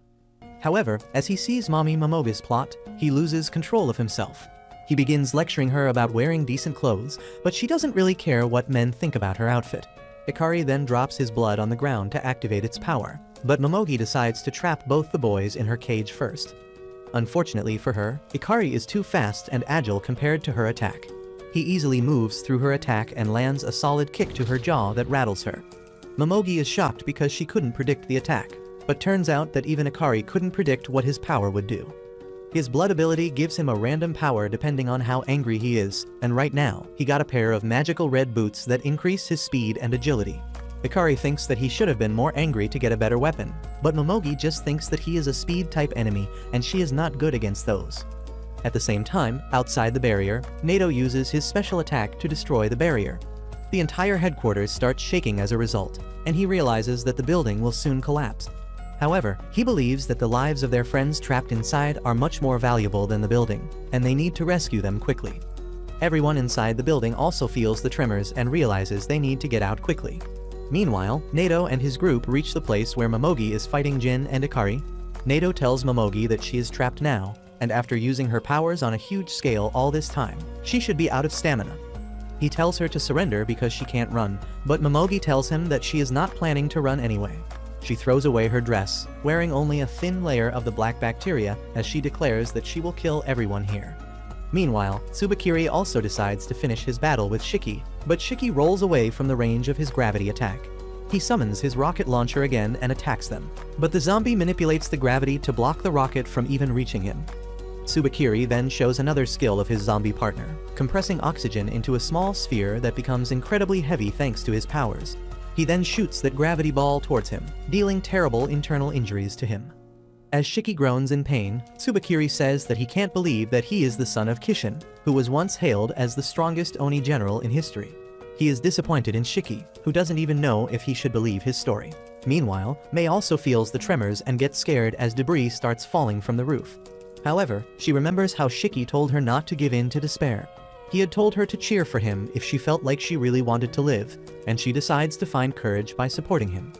However, as he sees Mommy Momoga's plot, he loses control of himself. He begins lecturing her about wearing decent clothes, but she doesn't really care what men think about her outfit. Ikari then drops his blood on the ground to activate its power, but Momogi decides to trap both the boys in her cage first. Unfortunately for her, Ikari is too fast and agile compared to her attack. He easily moves through her attack and lands a solid kick to her jaw that rattles her. Momogi is shocked because she couldn't predict the attack, but turns out that even Ikari couldn't predict what his power would do. His blood ability gives him a random power depending on how angry he is, and right now, he got a pair of magical red boots that increase his speed and agility. Ikari thinks that he should have been more angry to get a better weapon, but Momogi just thinks that he is a speed-type enemy and she is not good against those. At the same time, outside the barrier, Nato uses his special attack to destroy the barrier. The entire headquarters starts shaking as a result, and he realizes that the building will soon collapse. However, he believes that the lives of their friends trapped inside are much more valuable than the building, and they need to rescue them quickly. Everyone inside the building also feels the tremors and realizes they need to get out quickly. Meanwhile, Nato and his group reach the place where Momogi is fighting Jin and Ikari. Nato tells Momogi that she is trapped now, and after using her powers on a huge scale all this time, she should be out of stamina. He tells her to surrender because she can't run, but Momogi tells him that she is not planning to run anyway. She throws away her dress, wearing only a thin layer of the black bacteria as she declares that she will kill everyone here. Meanwhile, Tsubakiri also decides to finish his battle with Shiki, but Shiki rolls away from the range of his gravity attack. He summons his rocket launcher again and attacks them, but the zombie manipulates the gravity to block the rocket from even reaching him. Tsubakiri then shows another skill of his zombie partner, compressing oxygen into a small sphere that becomes incredibly heavy thanks to his powers. He then shoots that gravity ball towards him, dealing terrible internal injuries to him. As Shiki groans in pain, Tsubakiri says that he can't believe that he is the son of Kishin, who was once hailed as the strongest Oni general in history. He is disappointed in Shiki, who doesn't even know if he should believe his story. Meanwhile, Mei also feels the tremors and gets scared as debris starts falling from the roof. However, she remembers how Shiki told her not to give in to despair. He had told her to cheer for him if she felt like she really wanted to live, and she decides to find courage by supporting him.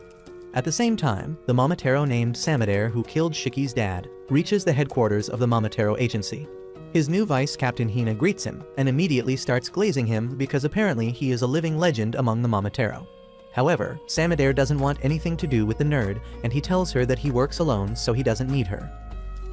At the same time, the Momotaro named Samadare, who killed Shiki's dad, reaches the headquarters of the Momotaro agency. His new vice captain Hina greets him, and immediately starts glazing him because apparently he is a living legend among the Momotaro. However, Samadare doesn't want anything to do with the nerd, and he tells her that he works alone so he doesn't need her.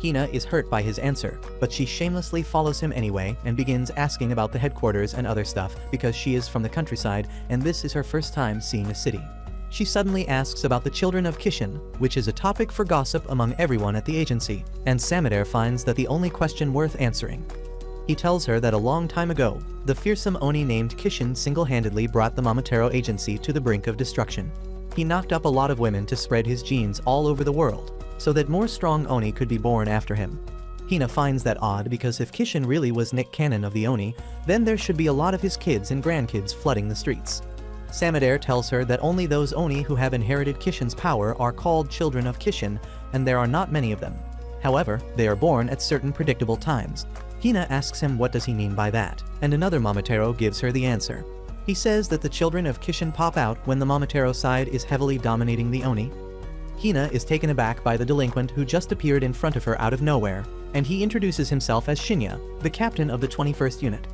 Hina is hurt by his answer, but she shamelessly follows him anyway and begins asking about the headquarters and other stuff because she is from the countryside and this is her first time seeing a city. She suddenly asks about the children of Kishin, which is a topic for gossip among everyone at the agency, and Samadare finds that the only question worth answering. He tells her that a long time ago, the fearsome Oni named Kishin single-handedly brought the Momotaro agency to the brink of destruction. He knocked up a lot of women to spread his genes all over the world, so that more strong Oni could be born after him. Hina finds that odd because if Kishin really was Nick Cannon of the Oni, then there should be a lot of his kids and grandkids flooding the streets. Samadare tells her that only those Oni who have inherited Kishin's power are called children of Kishin, and there are not many of them. However, they are born at certain predictable times. Hina asks him what does he mean by that, and another Momotaro gives her the answer. He says that the children of Kishin pop out when the Momotaro side is heavily dominating the Oni. Hina is taken aback by the delinquent who just appeared in front of her out of nowhere, and he introduces himself as Shinya, the captain of the 21st unit.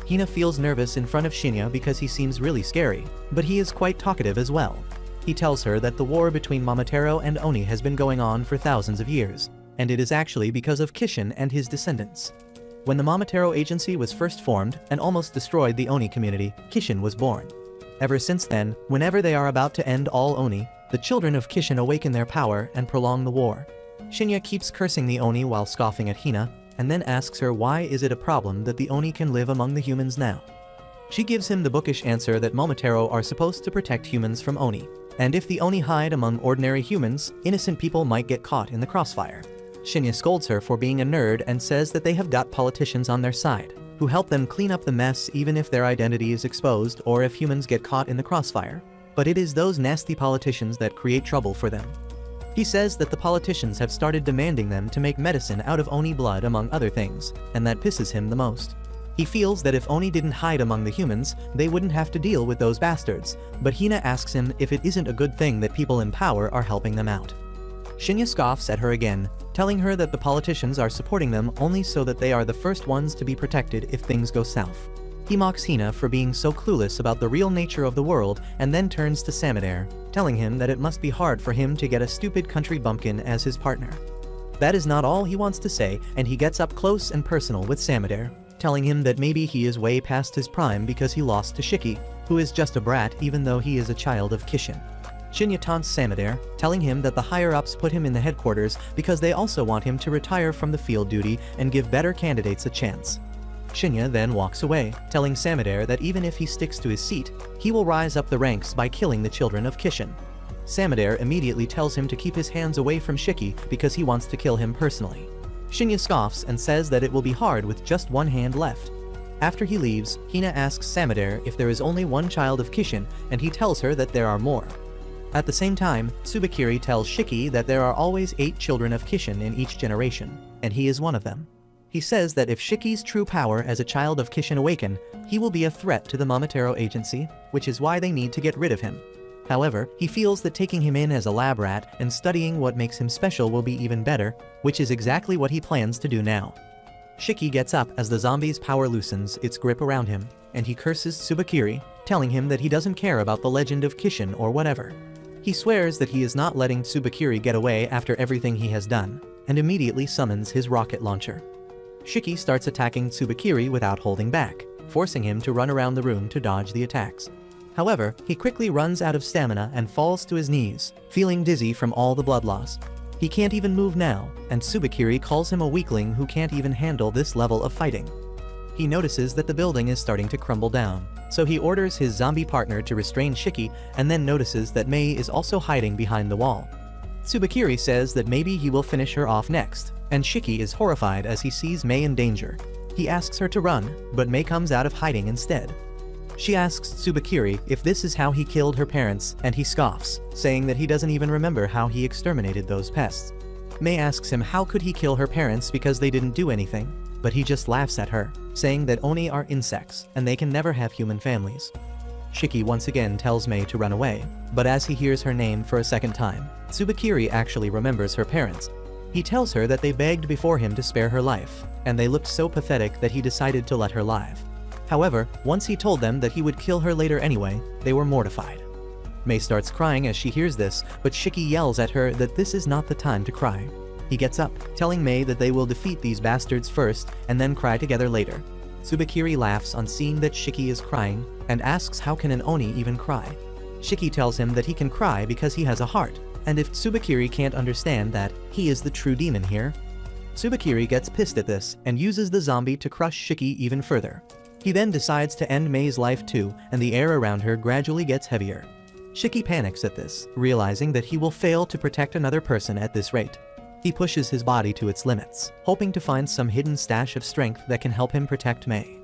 Hina feels nervous in front of Shinya because he seems really scary, but he is quite talkative as well. He tells her that the war between Momotaro and Oni has been going on for thousands of years, and it is actually because of Kishin and his descendants. When the Momotaro agency was first formed and almost destroyed the Oni community, Kishin was born. Ever since then, whenever they are about to end all Oni, the children of Kishin awaken their power and prolong the war. Shinya keeps cursing the Oni while scoffing at Hina, and then asks her why is it a problem that the Oni can live among the humans now. She gives him the bookish answer that Momotaro are supposed to protect humans from Oni, and if the Oni hide among ordinary humans, innocent people might get caught in the crossfire. Shinya scolds her for being a nerd and says that they have got politicians on their side, who help them clean up the mess even if their identity is exposed or if humans get caught in the crossfire. But it is those nasty politicians that create trouble for them. He says that the politicians have started demanding them to make medicine out of Oni blood among other things, and that pisses him the most. He feels that if Oni didn't hide among the humans, they wouldn't have to deal with those bastards, but Hina asks him if it isn't a good thing that people in power are helping them out. Shinya scoffs at her again, telling her that the politicians are supporting them only so that they are the first ones to be protected if things go south. He mocks Hina for being so clueless about the real nature of the world and then turns to Samadair, telling him that it must be hard for him to get a stupid country bumpkin as his partner. That is not all he wants to say, and he gets up close and personal with Samadair, telling him that maybe he is way past his prime because he lost to Shiki, who is just a brat even though he is a child of Kishin. Shinya taunts Samadair, telling him that the higher-ups put him in the headquarters because they also want him to retire from the field duty and give better candidates a chance. Shinya then walks away, telling Samadair that even if he sticks to his seat, he will rise up the ranks by killing the children of Kishin. Samadair immediately tells him to keep his hands away from Shiki because he wants to kill him personally. Shinya scoffs and says that it will be hard with just one hand left. After he leaves, Hina asks Samadair if there is only one child of Kishin, and he tells her that there are more. At the same time, Tsubakiri tells Shiki that there are always 8 children of Kishin in each generation, and he is one of them. He says that if Shiki's true power as a child of Kishin awaken, he will be a threat to the Momotaro agency, which is why they need to get rid of him. However, he feels that taking him in as a lab rat and studying what makes him special will be even better, which is exactly what he plans to do now. Shiki gets up as the zombie's power loosens its grip around him, and he curses Tsubakiri, telling him that he doesn't care about the legend of Kishin or whatever. He swears that he is not letting Tsubakiri get away after everything he has done, and immediately summons his rocket launcher. Shiki starts attacking Tsubakiri without holding back, forcing him to run around the room to dodge the attacks. However, he quickly runs out of stamina and falls to his knees, feeling dizzy from all the blood loss. He can't even move now, and Tsubakiri calls him a weakling who can't even handle this level of fighting. He notices that the building is starting to crumble down, so he orders his zombie partner to restrain Shiki and then notices that Mei is also hiding behind the wall. Tsubakiri says that maybe he will finish her off next, and Shiki is horrified as he sees Mei in danger. He asks her to run, but Mei comes out of hiding instead. She asks Tsubakiri if this is how he killed her parents, and he scoffs, saying that he doesn't even remember how he exterminated those pests. Mei asks him how could he kill her parents because they didn't do anything, but he just laughs at her, saying that Oni are insects and they can never have human families. Shiki once again tells Mei to run away, but as he hears her name for a second time, Tsubakiri actually remembers her parents. He tells her that they begged before him to spare her life, and they looked so pathetic that he decided to let her live. However, once he told them that he would kill her later anyway, they were mortified. Mei starts crying as she hears this, but Shiki yells at her that this is not the time to cry. He gets up, telling Mei that they will defeat these bastards first and then cry together later. Tsubakiri laughs on seeing that Shiki is crying and asks how can an Oni even cry. Shiki tells him that he can cry because he has a heart, and if Tsubakiri can't understand that, he is the true demon here. Tsubakiri gets pissed at this and uses the zombie to crush Shiki even further. He then decides to end Mei's life too, and the air around her gradually gets heavier. Shiki panics at this, realizing that he will fail to protect another person at this rate. He pushes his body to its limits, hoping to find some hidden stash of strength that can help him protect Mei.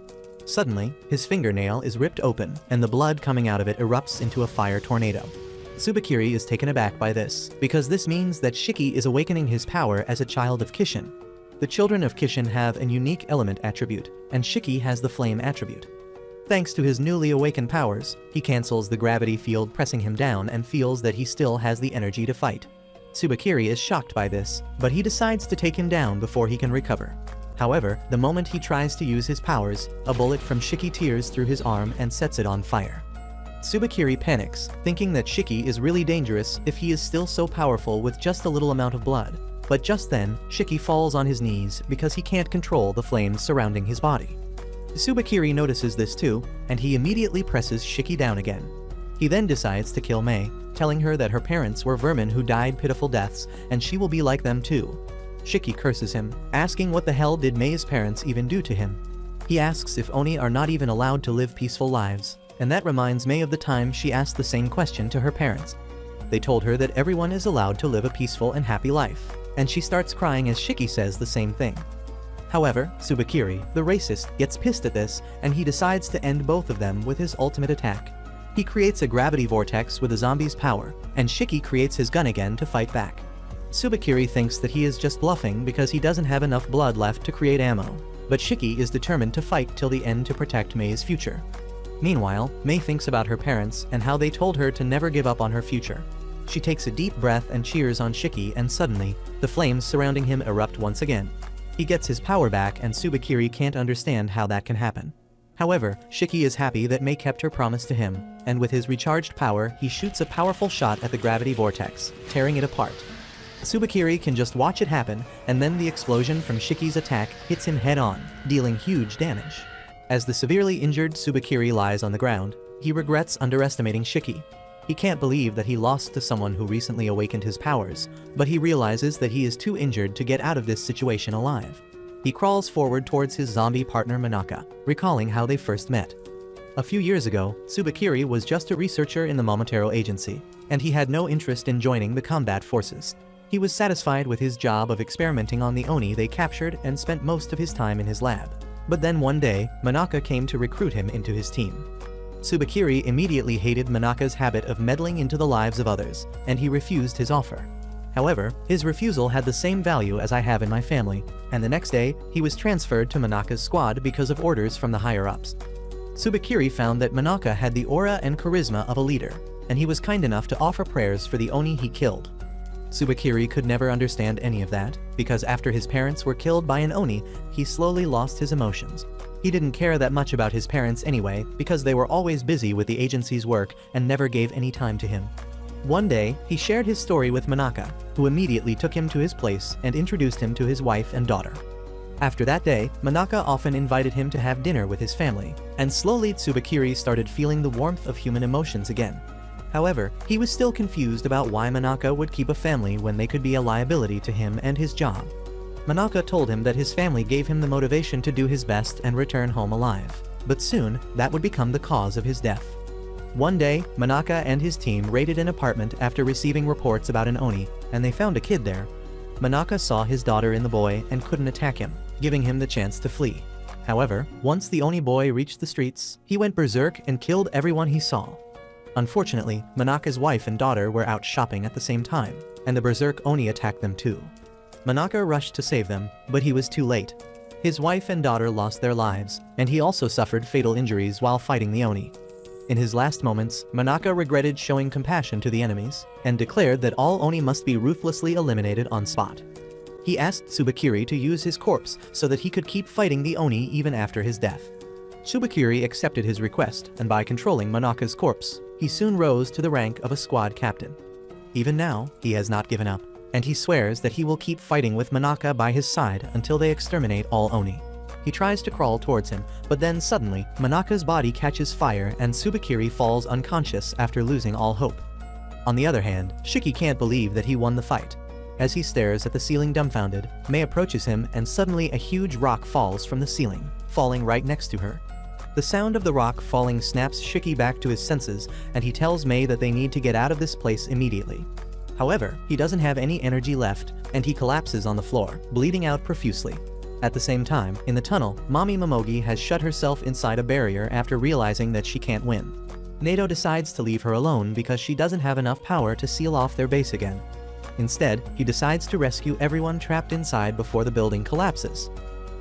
Suddenly, his fingernail is ripped open, and the blood coming out of it erupts into a fire tornado. Tsubakiri is taken aback by this, because this means that Shiki is awakening his power as a child of Kishin. The children of Kishin have an unique element attribute, and Shiki has the flame attribute. Thanks to his newly awakened powers, he cancels the gravity field pressing him down and feels that he still has the energy to fight. Tsubakiri is shocked by this, but he decides to take him down before he can recover. However, the moment he tries to use his powers, a bullet from Shiki tears through his arm and sets it on fire. Tsubakiri panics, thinking that Shiki is really dangerous if he is still so powerful with just a little amount of blood. But just then, Shiki falls on his knees because he can't control the flames surrounding his body. Tsubakiri notices this too, and he immediately presses Shiki down again. He then decides to kill Mei, telling her that her parents were vermin who died pitiful deaths, and she will be like them too. Shiki curses him, asking what the hell did Mei's parents even do to him. He asks if Oni are not even allowed to live peaceful lives, and that reminds Mei of the time she asked the same question to her parents. They told her that everyone is allowed to live a peaceful and happy life, and she starts crying as Shiki says the same thing. However, Tsubakiri, the racist, gets pissed at this, and he decides to end both of them with his ultimate attack. He creates a gravity vortex with a zombie's power, and Shiki creates his gun again to fight back. Tsubakiri thinks that he is just bluffing because he doesn't have enough blood left to create ammo, but Shiki is determined to fight till the end to protect Mei's future. Meanwhile, Mei thinks about her parents and how they told her to never give up on her future. She takes a deep breath and cheers on Shiki, and suddenly, the flames surrounding him erupt once again. He gets his power back and Tsubakiri can't understand how that can happen. However, Shiki is happy that Mei kept her promise to him, and with his recharged power, he shoots a powerful shot at the gravity vortex, tearing it apart. Tsubakiri can just watch it happen, and then the explosion from Shiki's attack hits him head-on, dealing huge damage. As the severely injured Tsubakiri lies on the ground, he regrets underestimating Shiki. He can't believe that he lost to someone who recently awakened his powers, but he realizes that he is too injured to get out of this situation alive. He crawls forward towards his zombie partner Manaka, recalling how they first met. A few years ago, Tsubakiri was just a researcher in the Momotaro agency, and he had no interest in joining the combat forces. He was satisfied with his job of experimenting on the Oni they captured and spent most of his time in his lab. But then one day, Manaka came to recruit him into his team. Tsubakiri immediately hated Manaka's habit of meddling into the lives of others, and he refused his offer. However, his refusal had the same value as I have in my family, and the next day, he was transferred to Manaka's squad because of orders from the higher-ups. Tsubakiri found that Manaka had the aura and charisma of a leader, and he was kind enough to offer prayers for the Oni he killed. Tsubakiri could never understand any of that, because after his parents were killed by an Oni, he slowly lost his emotions. He didn't care that much about his parents anyway, because they were always busy with the agency's work and never gave any time to him. One day, he shared his story with Manaka, who immediately took him to his place and introduced him to his wife and daughter. After that day, Manaka often invited him to have dinner with his family, and slowly Tsubakiri started feeling the warmth of human emotions again. However, he was still confused about why Manaka would keep a family when they could be a liability to him and his job. Manaka told him that his family gave him the motivation to do his best and return home alive, but soon, that would become the cause of his death. One day, Manaka and his team raided an apartment after receiving reports about an Oni, and they found a kid there. Manaka saw his daughter in the boy and couldn't attack him, giving him the chance to flee. However, once the Oni boy reached the streets, he went berserk and killed everyone he saw. Unfortunately, Manaka's wife and daughter were out shopping at the same time, and the berserk Oni attacked them too. Manaka rushed to save them, but he was too late. His wife and daughter lost their lives, and he also suffered fatal injuries while fighting the Oni. In his last moments, Manaka regretted showing compassion to the enemies, and declared that all Oni must be ruthlessly eliminated on spot. He asked Tsubakiri to use his corpse so that he could keep fighting the Oni even after his death. Tsubakiri accepted his request, and by controlling Manaka's corpse, he soon rose to the rank of a squad captain. Even now, he has not given up, and he swears that he will keep fighting with Manaka by his side until they exterminate all Oni. He tries to crawl towards him, but then suddenly, Manaka's body catches fire and Tsubakiri falls unconscious after losing all hope. On the other hand, Shiki can't believe that he won the fight. As he stares at the ceiling dumbfounded, Mei approaches him and suddenly a huge rock falls from the ceiling, falling right next to her. The sound of the rock falling snaps Shiki back to his senses, and he tells Mei that they need to get out of this place immediately. However, he doesn't have any energy left, and he collapses on the floor, bleeding out profusely. At the same time, in the tunnel, Mommy Momogi has shut herself inside a barrier after realizing that she can't win. Nato decides to leave her alone because she doesn't have enough power to seal off their base again. Instead, he decides to rescue everyone trapped inside before the building collapses.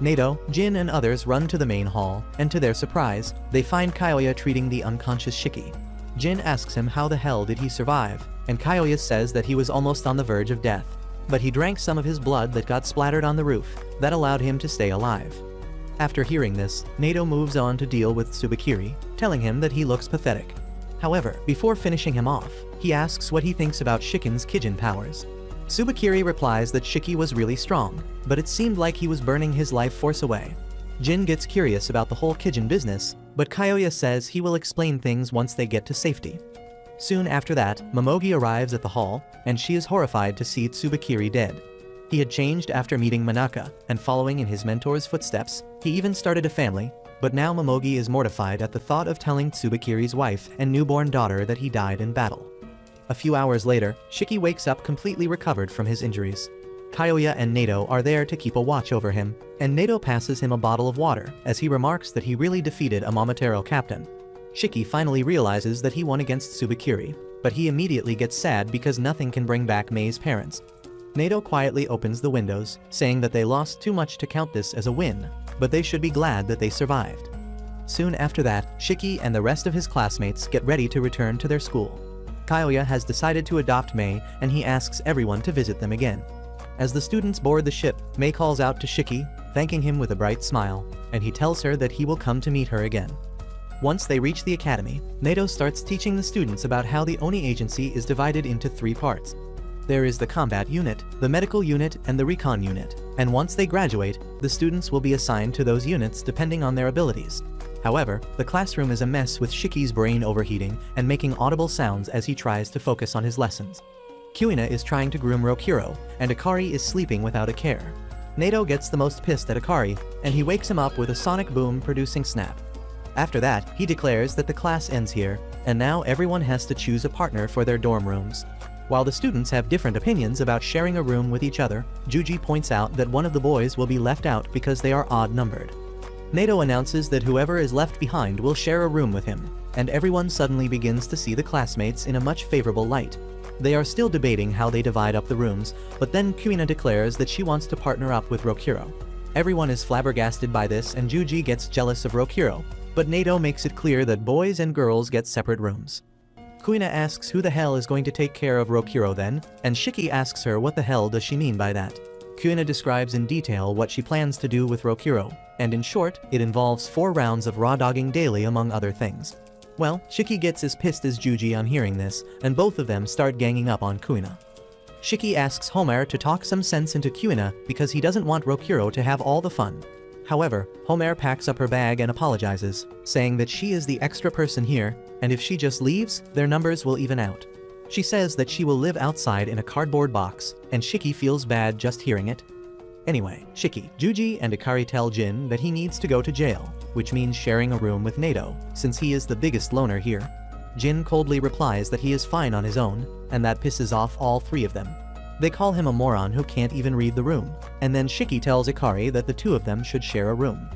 Nato, Jin and others run to the main hall, and to their surprise, they find Kyoya treating the unconscious Shiki. Jin asks him how the hell did he survive, and Kyoya says that he was almost on the verge of death. But he drank some of his blood that got splattered on the roof, that allowed him to stay alive. After hearing this, Nato moves on to deal with Tsubakiri, telling him that he looks pathetic. However, before finishing him off, he asks what he thinks about Shikin's Kijin powers. Tsubakiri replies that Shiki was really strong, but it seemed like he was burning his life force away. Jin gets curious about the whole Kijin business, but Kyoya says he will explain things once they get to safety. Soon after that, Momogi arrives at the hall, and she is horrified to see Tsubakiri dead. He had changed after meeting Manaka, and following in his mentor's footsteps, he even started a family, but now Momogi is mortified at the thought of telling Tsubakiri's wife and newborn daughter that he died in battle. A few hours later, Shiki wakes up completely recovered from his injuries. Kyoya and Nato are there to keep a watch over him, and Nato passes him a bottle of water as he remarks that he really defeated a Momotaro captain. Shiki finally realizes that he won against Tsubakiri, but he immediately gets sad because nothing can bring back Mei's parents. Nato quietly opens the windows, saying that they lost too much to count this as a win, but they should be glad that they survived. Soon after that, Shiki and the rest of his classmates get ready to return to their school. Kyoya has decided to adopt Mei, and he asks everyone to visit them again. As the students board the ship, Mei calls out to Shiki, thanking him with a bright smile, and he tells her that he will come to meet her again. Once they reach the academy, Nato starts teaching the students about how the Oni agency is divided into 3 parts. There is the combat unit, the medical unit, and the recon unit, and once they graduate, the students will be assigned to those units depending on their abilities. However, the classroom is a mess with Shiki's brain overheating and making audible sounds as he tries to focus on his lessons. Kuina is trying to groom Rokuro, and Akari is sleeping without a care. Nato gets the most pissed at Akari, and he wakes him up with a sonic boom producing snap. After that, he declares that the class ends here, and now everyone has to choose a partner for their dorm rooms. While the students have different opinions about sharing a room with each other, Juji points out that one of the boys will be left out because they are odd-numbered. Nato announces that whoever is left behind will share a room with him, and everyone suddenly begins to see the classmates in a much favorable light. They are still debating how they divide up the rooms, but then Kuina declares that she wants to partner up with Rokuro. Everyone is flabbergasted by this, and Juji gets jealous of Rokuro, but Nato makes it clear that boys and girls get separate rooms. Kuina asks who the hell is going to take care of Rokuro then, and Shiki asks her what the hell does she mean by that. Kuina describes in detail what she plans to do with Rokuro, and in short, it involves 4 rounds of raw dogging daily among other things. Well, Shiki gets as pissed as Juji on hearing this, and both of them start ganging up on Kuina. Shiki asks Homer to talk some sense into Kuina because he doesn't want Rokuro to have all the fun. However, Homer packs up her bag and apologizes, saying that she is the extra person here, and if she just leaves, their numbers will even out. She says that she will live outside in a cardboard box, and Shiki feels bad just hearing it. Anyway, Shiki, Juji, and Akari tell Jin that he needs to go to jail, which means sharing a room with Nato, since he is the biggest loner here. Jin coldly replies that he is fine on his own, and that pisses off all 3 of them. They call him a moron who can't even read the room, and then Shiki tells Akari that the 2 of them should share a room.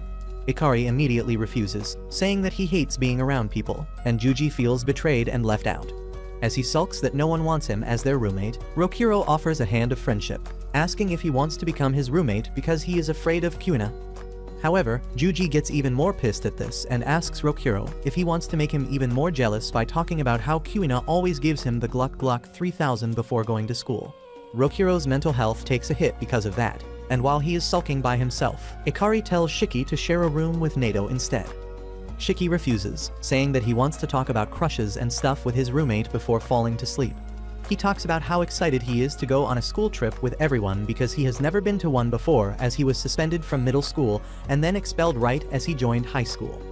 Akari immediately refuses, saying that he hates being around people, and Juji feels betrayed and left out. As he sulks that no one wants him as their roommate, Rokuro offers a hand of friendship, asking if he wants to become his roommate because he is afraid of Kuina. However, Juji gets even more pissed at this and asks Rokuro if he wants to make him even more jealous by talking about how Kuina always gives him the Gluck Gluck 3000 before going to school. Rokuro's mental health takes a hit because of that, and while he is sulking by himself, Akari tells Shiki to share a room with Nato instead. Shiki refuses, saying that he wants to talk about crushes and stuff with his roommate before falling to sleep. He talks about how excited he is to go on a school trip with everyone because he has never been to one before, as he was suspended from middle school and then expelled right as he joined high school.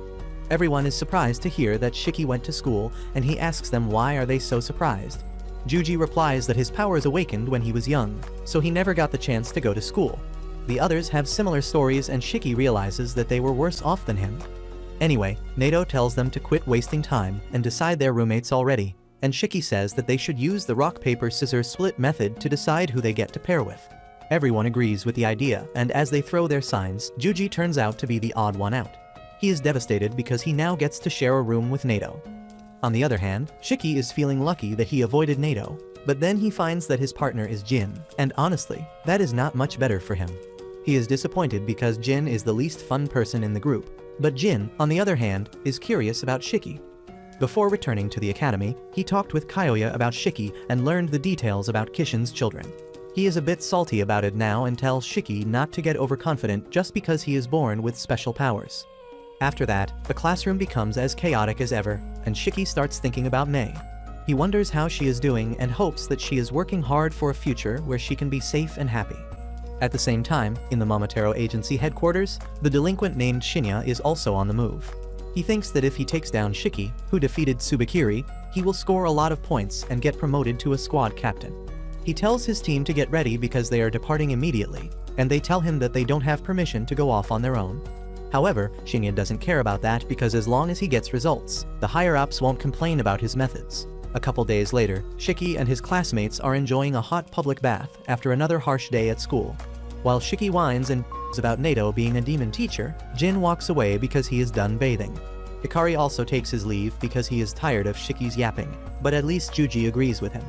Everyone is surprised to hear that Shiki went to school, and he asks them why are they so surprised. Juji replies that his powers awakened when he was young, so he never got the chance to go to school. The others have similar stories, and Shiki realizes that they were worse off than him. Anyway, Nato tells them to quit wasting time and decide their roommates already, and Shiki says that they should use the rock-paper-scissors-split method to decide who they get to pair with. Everyone agrees with the idea, and as they throw their signs, Juji turns out to be the odd one out. He is devastated because he now gets to share a room with Nato. On the other hand, Shiki is feeling lucky that he avoided Nato, but then he finds that his partner is Jin, and honestly, that is not much better for him. He is disappointed because Jin is the least fun person in the group, but Jin, on the other hand, is curious about Shiki. Before returning to the academy, he talked with Kyoya about Shiki and learned the details about Kishin's children. He is a bit salty about it now and tells Shiki not to get overconfident just because he is born with special powers. After that, the classroom becomes as chaotic as ever, and Shiki starts thinking about Mei. He wonders how she is doing and hopes that she is working hard for a future where she can be safe and happy. At the same time, in the Momotaro agency headquarters, the delinquent named Shinya is also on the move. He thinks that if he takes down Shiki, who defeated Tsubakiri, he will score a lot of points and get promoted to a squad captain. He tells his team to get ready because they are departing immediately, and they tell him that they don't have permission to go off on their own. However, Shiki doesn't care about that because as long as he gets results, the higher-ups won't complain about his methods. A couple days later, Shiki and his classmates are enjoying a hot public bath after another harsh day at school. While Shiki whines and about Nato being a demon teacher, Jin walks away because he is done bathing. Hikari also takes his leave because he is tired of Shiki's yapping, but at least Juji agrees with him.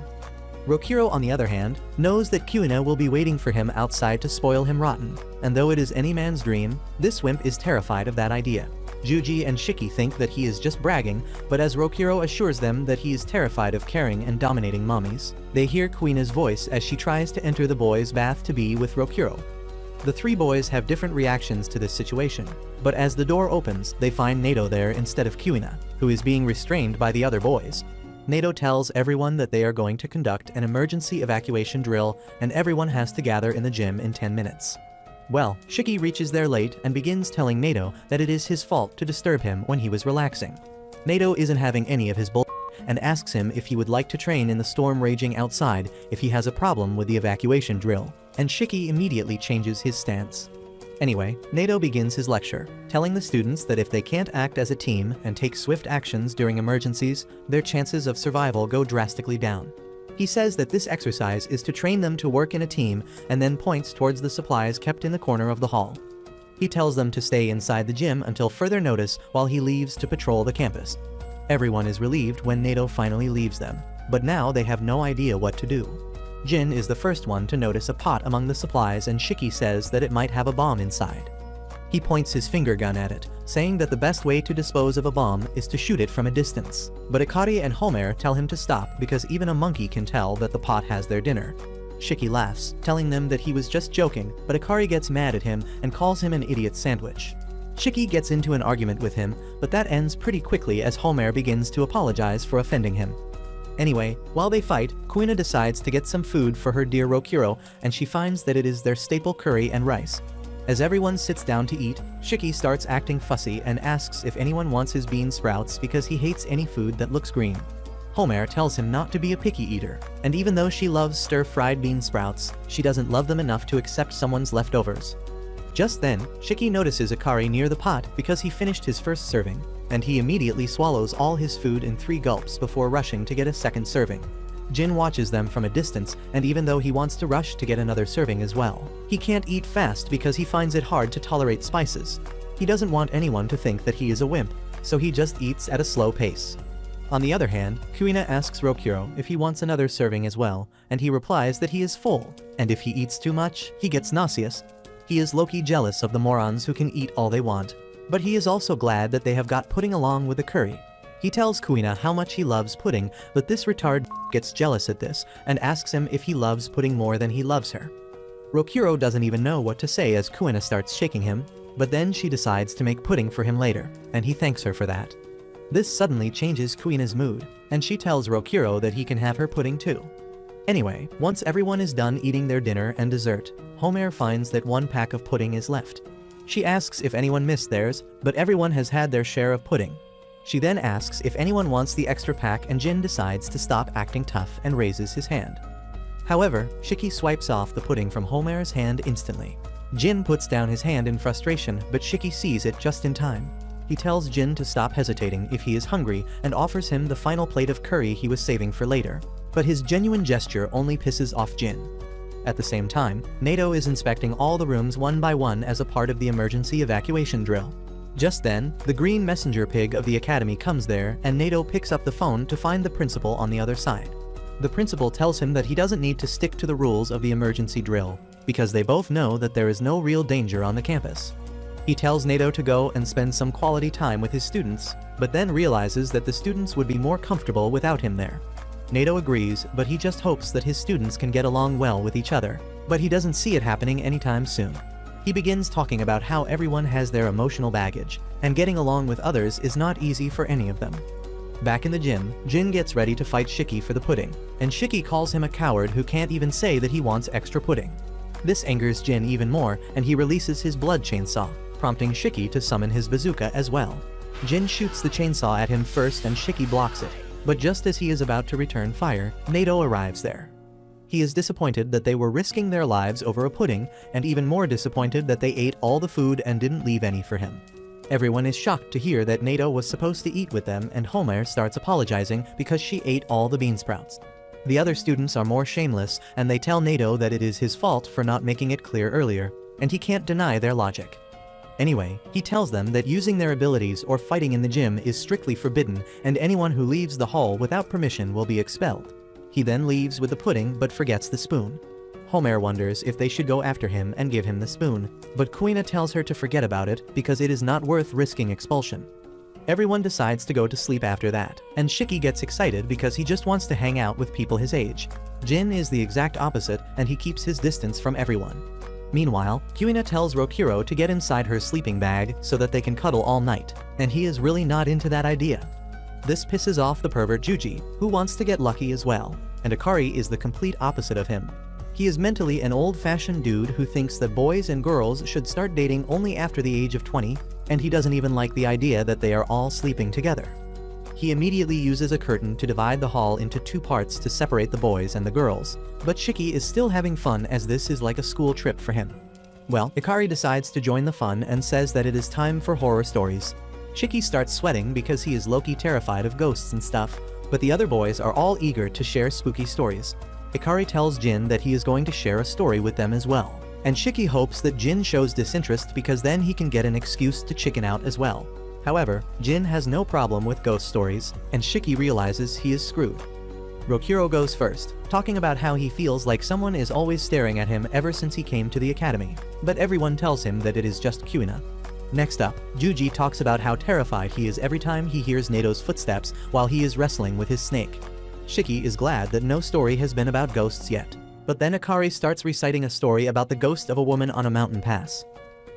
Rokuro, on the other hand, knows that Kuina will be waiting for him outside to spoil him rotten, and though it is any man's dream, this wimp is terrified of that idea. Juji and Shiki think that he is just bragging, but as Rokuro assures them that he is terrified of carrying and dominating mommies, they hear Kuina's voice as she tries to enter the boys' bath to be with Rokuro. The three boys have different reactions to this situation, but as the door opens, they find Nato there instead of Kuina, who is being restrained by the other boys. Nato tells everyone that they are going to conduct an emergency evacuation drill and everyone has to gather in the gym in 10 minutes. Well, Shiki reaches there late and begins telling Nato that it is his fault to disturb him when he was relaxing. Nato isn't having any of his bull and asks him if he would like to train in the storm raging outside if he has a problem with the evacuation drill, and Shiki immediately changes his stance. Anyway, Nato begins his lecture, telling the students that if they can't act as a team and take swift actions during emergencies, their chances of survival go drastically down. He says that this exercise is to train them to work in a team and then points towards the supplies kept in the corner of the hall. He tells them to stay inside the gym until further notice while he leaves to patrol the campus. Everyone is relieved when Nato finally leaves them, but now they have no idea what to do. Jin is the first one to notice a pot among the supplies and Shiki says that it might have a bomb inside. He points his finger gun at it, saying that the best way to dispose of a bomb is to shoot it from a distance. But Ikari and Homer tell him to stop because even a monkey can tell that the pot has their dinner. Shiki laughs, telling them that he was just joking, but Ikari gets mad at him and calls him an idiot sandwich. Shiki gets into an argument with him, but that ends pretty quickly as Homer begins to apologize for offending him. Anyway, while they fight, Kuina decides to get some food for her dear Rokuro, and she finds that it is their staple curry and rice. As everyone sits down to eat, Shiki starts acting fussy and asks if anyone wants his bean sprouts because he hates any food that looks green. Homer tells him not to be a picky eater, and even though she loves stir-fried bean sprouts, she doesn't love them enough to accept someone's leftovers. Just then, Shiki notices Ikari near the pot because he finished his first serving, and he immediately swallows all his food in 3 gulps before rushing to get a second serving. Jin watches them from a distance, and even though he wants to rush to get another serving as well, he can't eat fast because he finds it hard to tolerate spices. He doesn't want anyone to think that he is a wimp, so he just eats at a slow pace. On the other hand, Kuina asks Rokuro if he wants another serving as well, and he replies that he is full, and if he eats too much, he gets nauseous. He is low-key jealous of the morons who can eat all they want, but he is also glad that they have got pudding along with the curry. He tells Kuina how much he loves pudding, but this retard gets jealous at this and asks him if he loves pudding more than he loves her. Rokuro doesn't even know what to say as Kuina starts shaking him, but then she decides to make pudding for him later, and he thanks her for that. This suddenly changes Kuina's mood, and she tells Rokuro that he can have her pudding too. Anyway, once everyone is done eating their dinner and dessert, Homer finds that 1 pack of pudding is left. She asks if anyone missed theirs, but everyone has had their share of pudding. She then asks if anyone wants the extra pack and Jin decides to stop acting tough and raises his hand. However, Shiki swipes off the pudding from Homer's hand instantly. Jin puts down his hand in frustration, but Shiki sees it just in time. He tells Jin to stop hesitating if he is hungry and offers him the final plate of curry he was saving for later. But his genuine gesture only pisses off Jin. At the same time, Nato is inspecting all the rooms one by one as a part of the emergency evacuation drill. Just then, the green messenger pig of the academy comes there and Nato picks up the phone to find the principal on the other side. The principal tells him that he doesn't need to stick to the rules of the emergency drill, because they both know that there is no real danger on the campus. He tells Nato to go and spend some quality time with his students, but then realizes that the students would be more comfortable without him there. Nato agrees, but he just hopes that his students can get along well with each other, but he doesn't see it happening anytime soon. He begins talking about how everyone has their emotional baggage, and getting along with others is not easy for any of them. Back in the gym, Jin gets ready to fight Shiki for the pudding, and Shiki calls him a coward who can't even say that he wants extra pudding. This angers Jin even more, and he releases his blood chainsaw, prompting Shiki to summon his bazooka as well. Jin shoots the chainsaw at him first and Shiki blocks it, but just as he is about to return fire, Nato arrives there. He is disappointed that they were risking their lives over a pudding, and even more disappointed that they ate all the food and didn't leave any for him. Everyone is shocked to hear that Nato was supposed to eat with them, and Homer starts apologizing because she ate all the bean sprouts. The other students are more shameless, and they tell Nato that it is his fault for not making it clear earlier, and he can't deny their logic. Anyway, he tells them that using their abilities or fighting in the gym is strictly forbidden, and anyone who leaves the hall without permission will be expelled. He then leaves with the pudding but forgets the spoon. Homer wonders if they should go after him and give him the spoon, but Quina tells her to forget about it because it is not worth risking expulsion. Everyone decides to go to sleep after that, and Shiki gets excited because he just wants to hang out with people his age. Jin is the exact opposite, and he keeps his distance from everyone. Meanwhile, Quina tells Rokuro to get inside her sleeping bag so that they can cuddle all night, and he is really not into that idea. This pisses off the pervert Juji, who wants to get lucky as well, and Akari is the complete opposite of him. He is mentally an old-fashioned dude who thinks that boys and girls should start dating only after the age of 20, and he doesn't even like the idea that they are all sleeping together. He immediately uses a curtain to divide the hall into 2 parts to separate the boys and the girls, but Shiki is still having fun as this is like a school trip for him. Well, Akari decides to join the fun and says that it is time for horror stories. Shiki starts sweating because he is low-key terrified of ghosts and stuff, but the other boys are all eager to share spooky stories. Akari tells Jin that he is going to share a story with them as well, and Shiki hopes that Jin shows disinterest because then he can get an excuse to chicken out as well. However, Jin has no problem with ghost stories, and Shiki realizes he is screwed. Rokuro goes first, talking about how he feels like someone is always staring at him ever since he came to the academy, but everyone tells him that it is just Quina. Next up, Juji talks about how terrified he is every time he hears Nato's footsteps while he is wrestling with his snake. Shiki is glad that no story has been about ghosts yet, but then Akari starts reciting a story about the ghost of a woman on a mountain pass.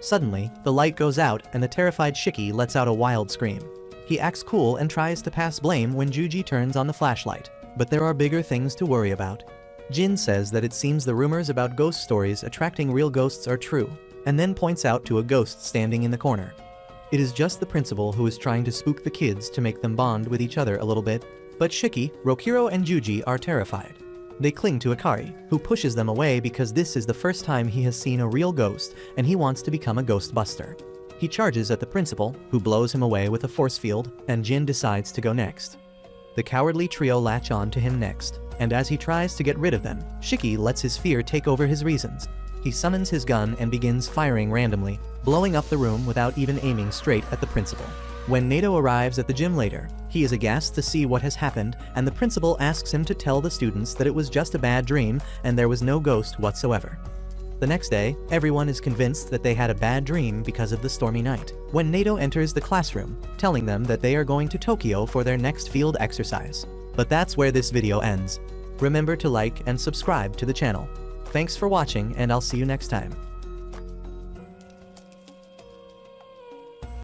Suddenly, the light goes out and the terrified Shiki lets out a wild scream. He acts cool and tries to pass blame when Juji turns on the flashlight, but there are bigger things to worry about. Jin says that it seems the rumors about ghost stories attracting real ghosts are true, and then points out to a ghost standing in the corner. It is just the principal who is trying to spook the kids to make them bond with each other a little bit, but Shiki, Rokuro, and Juji are terrified. They cling to Akari, who pushes them away because this is the first time he has seen a real ghost and he wants to become a ghostbuster. He charges at the principal, who blows him away with a force field, and Jin decides to go next. The cowardly trio latch on to him next, and as he tries to get rid of them, Shiki lets his fear take over his reasons. He summons his gun and begins firing randomly, blowing up the room without even aiming straight at the principal. When Nato arrives at the gym later, he is aghast to see what has happened, and the principal asks him to tell the students that it was just a bad dream and there was no ghost whatsoever. The next day, everyone is convinced that they had a bad dream because of the stormy night, when Nato enters the classroom, telling them that they are going to Tokyo for their next field exercise. But that's where this video ends. Remember to like and subscribe to the channel. Thanks for watching, and I'll see you next time.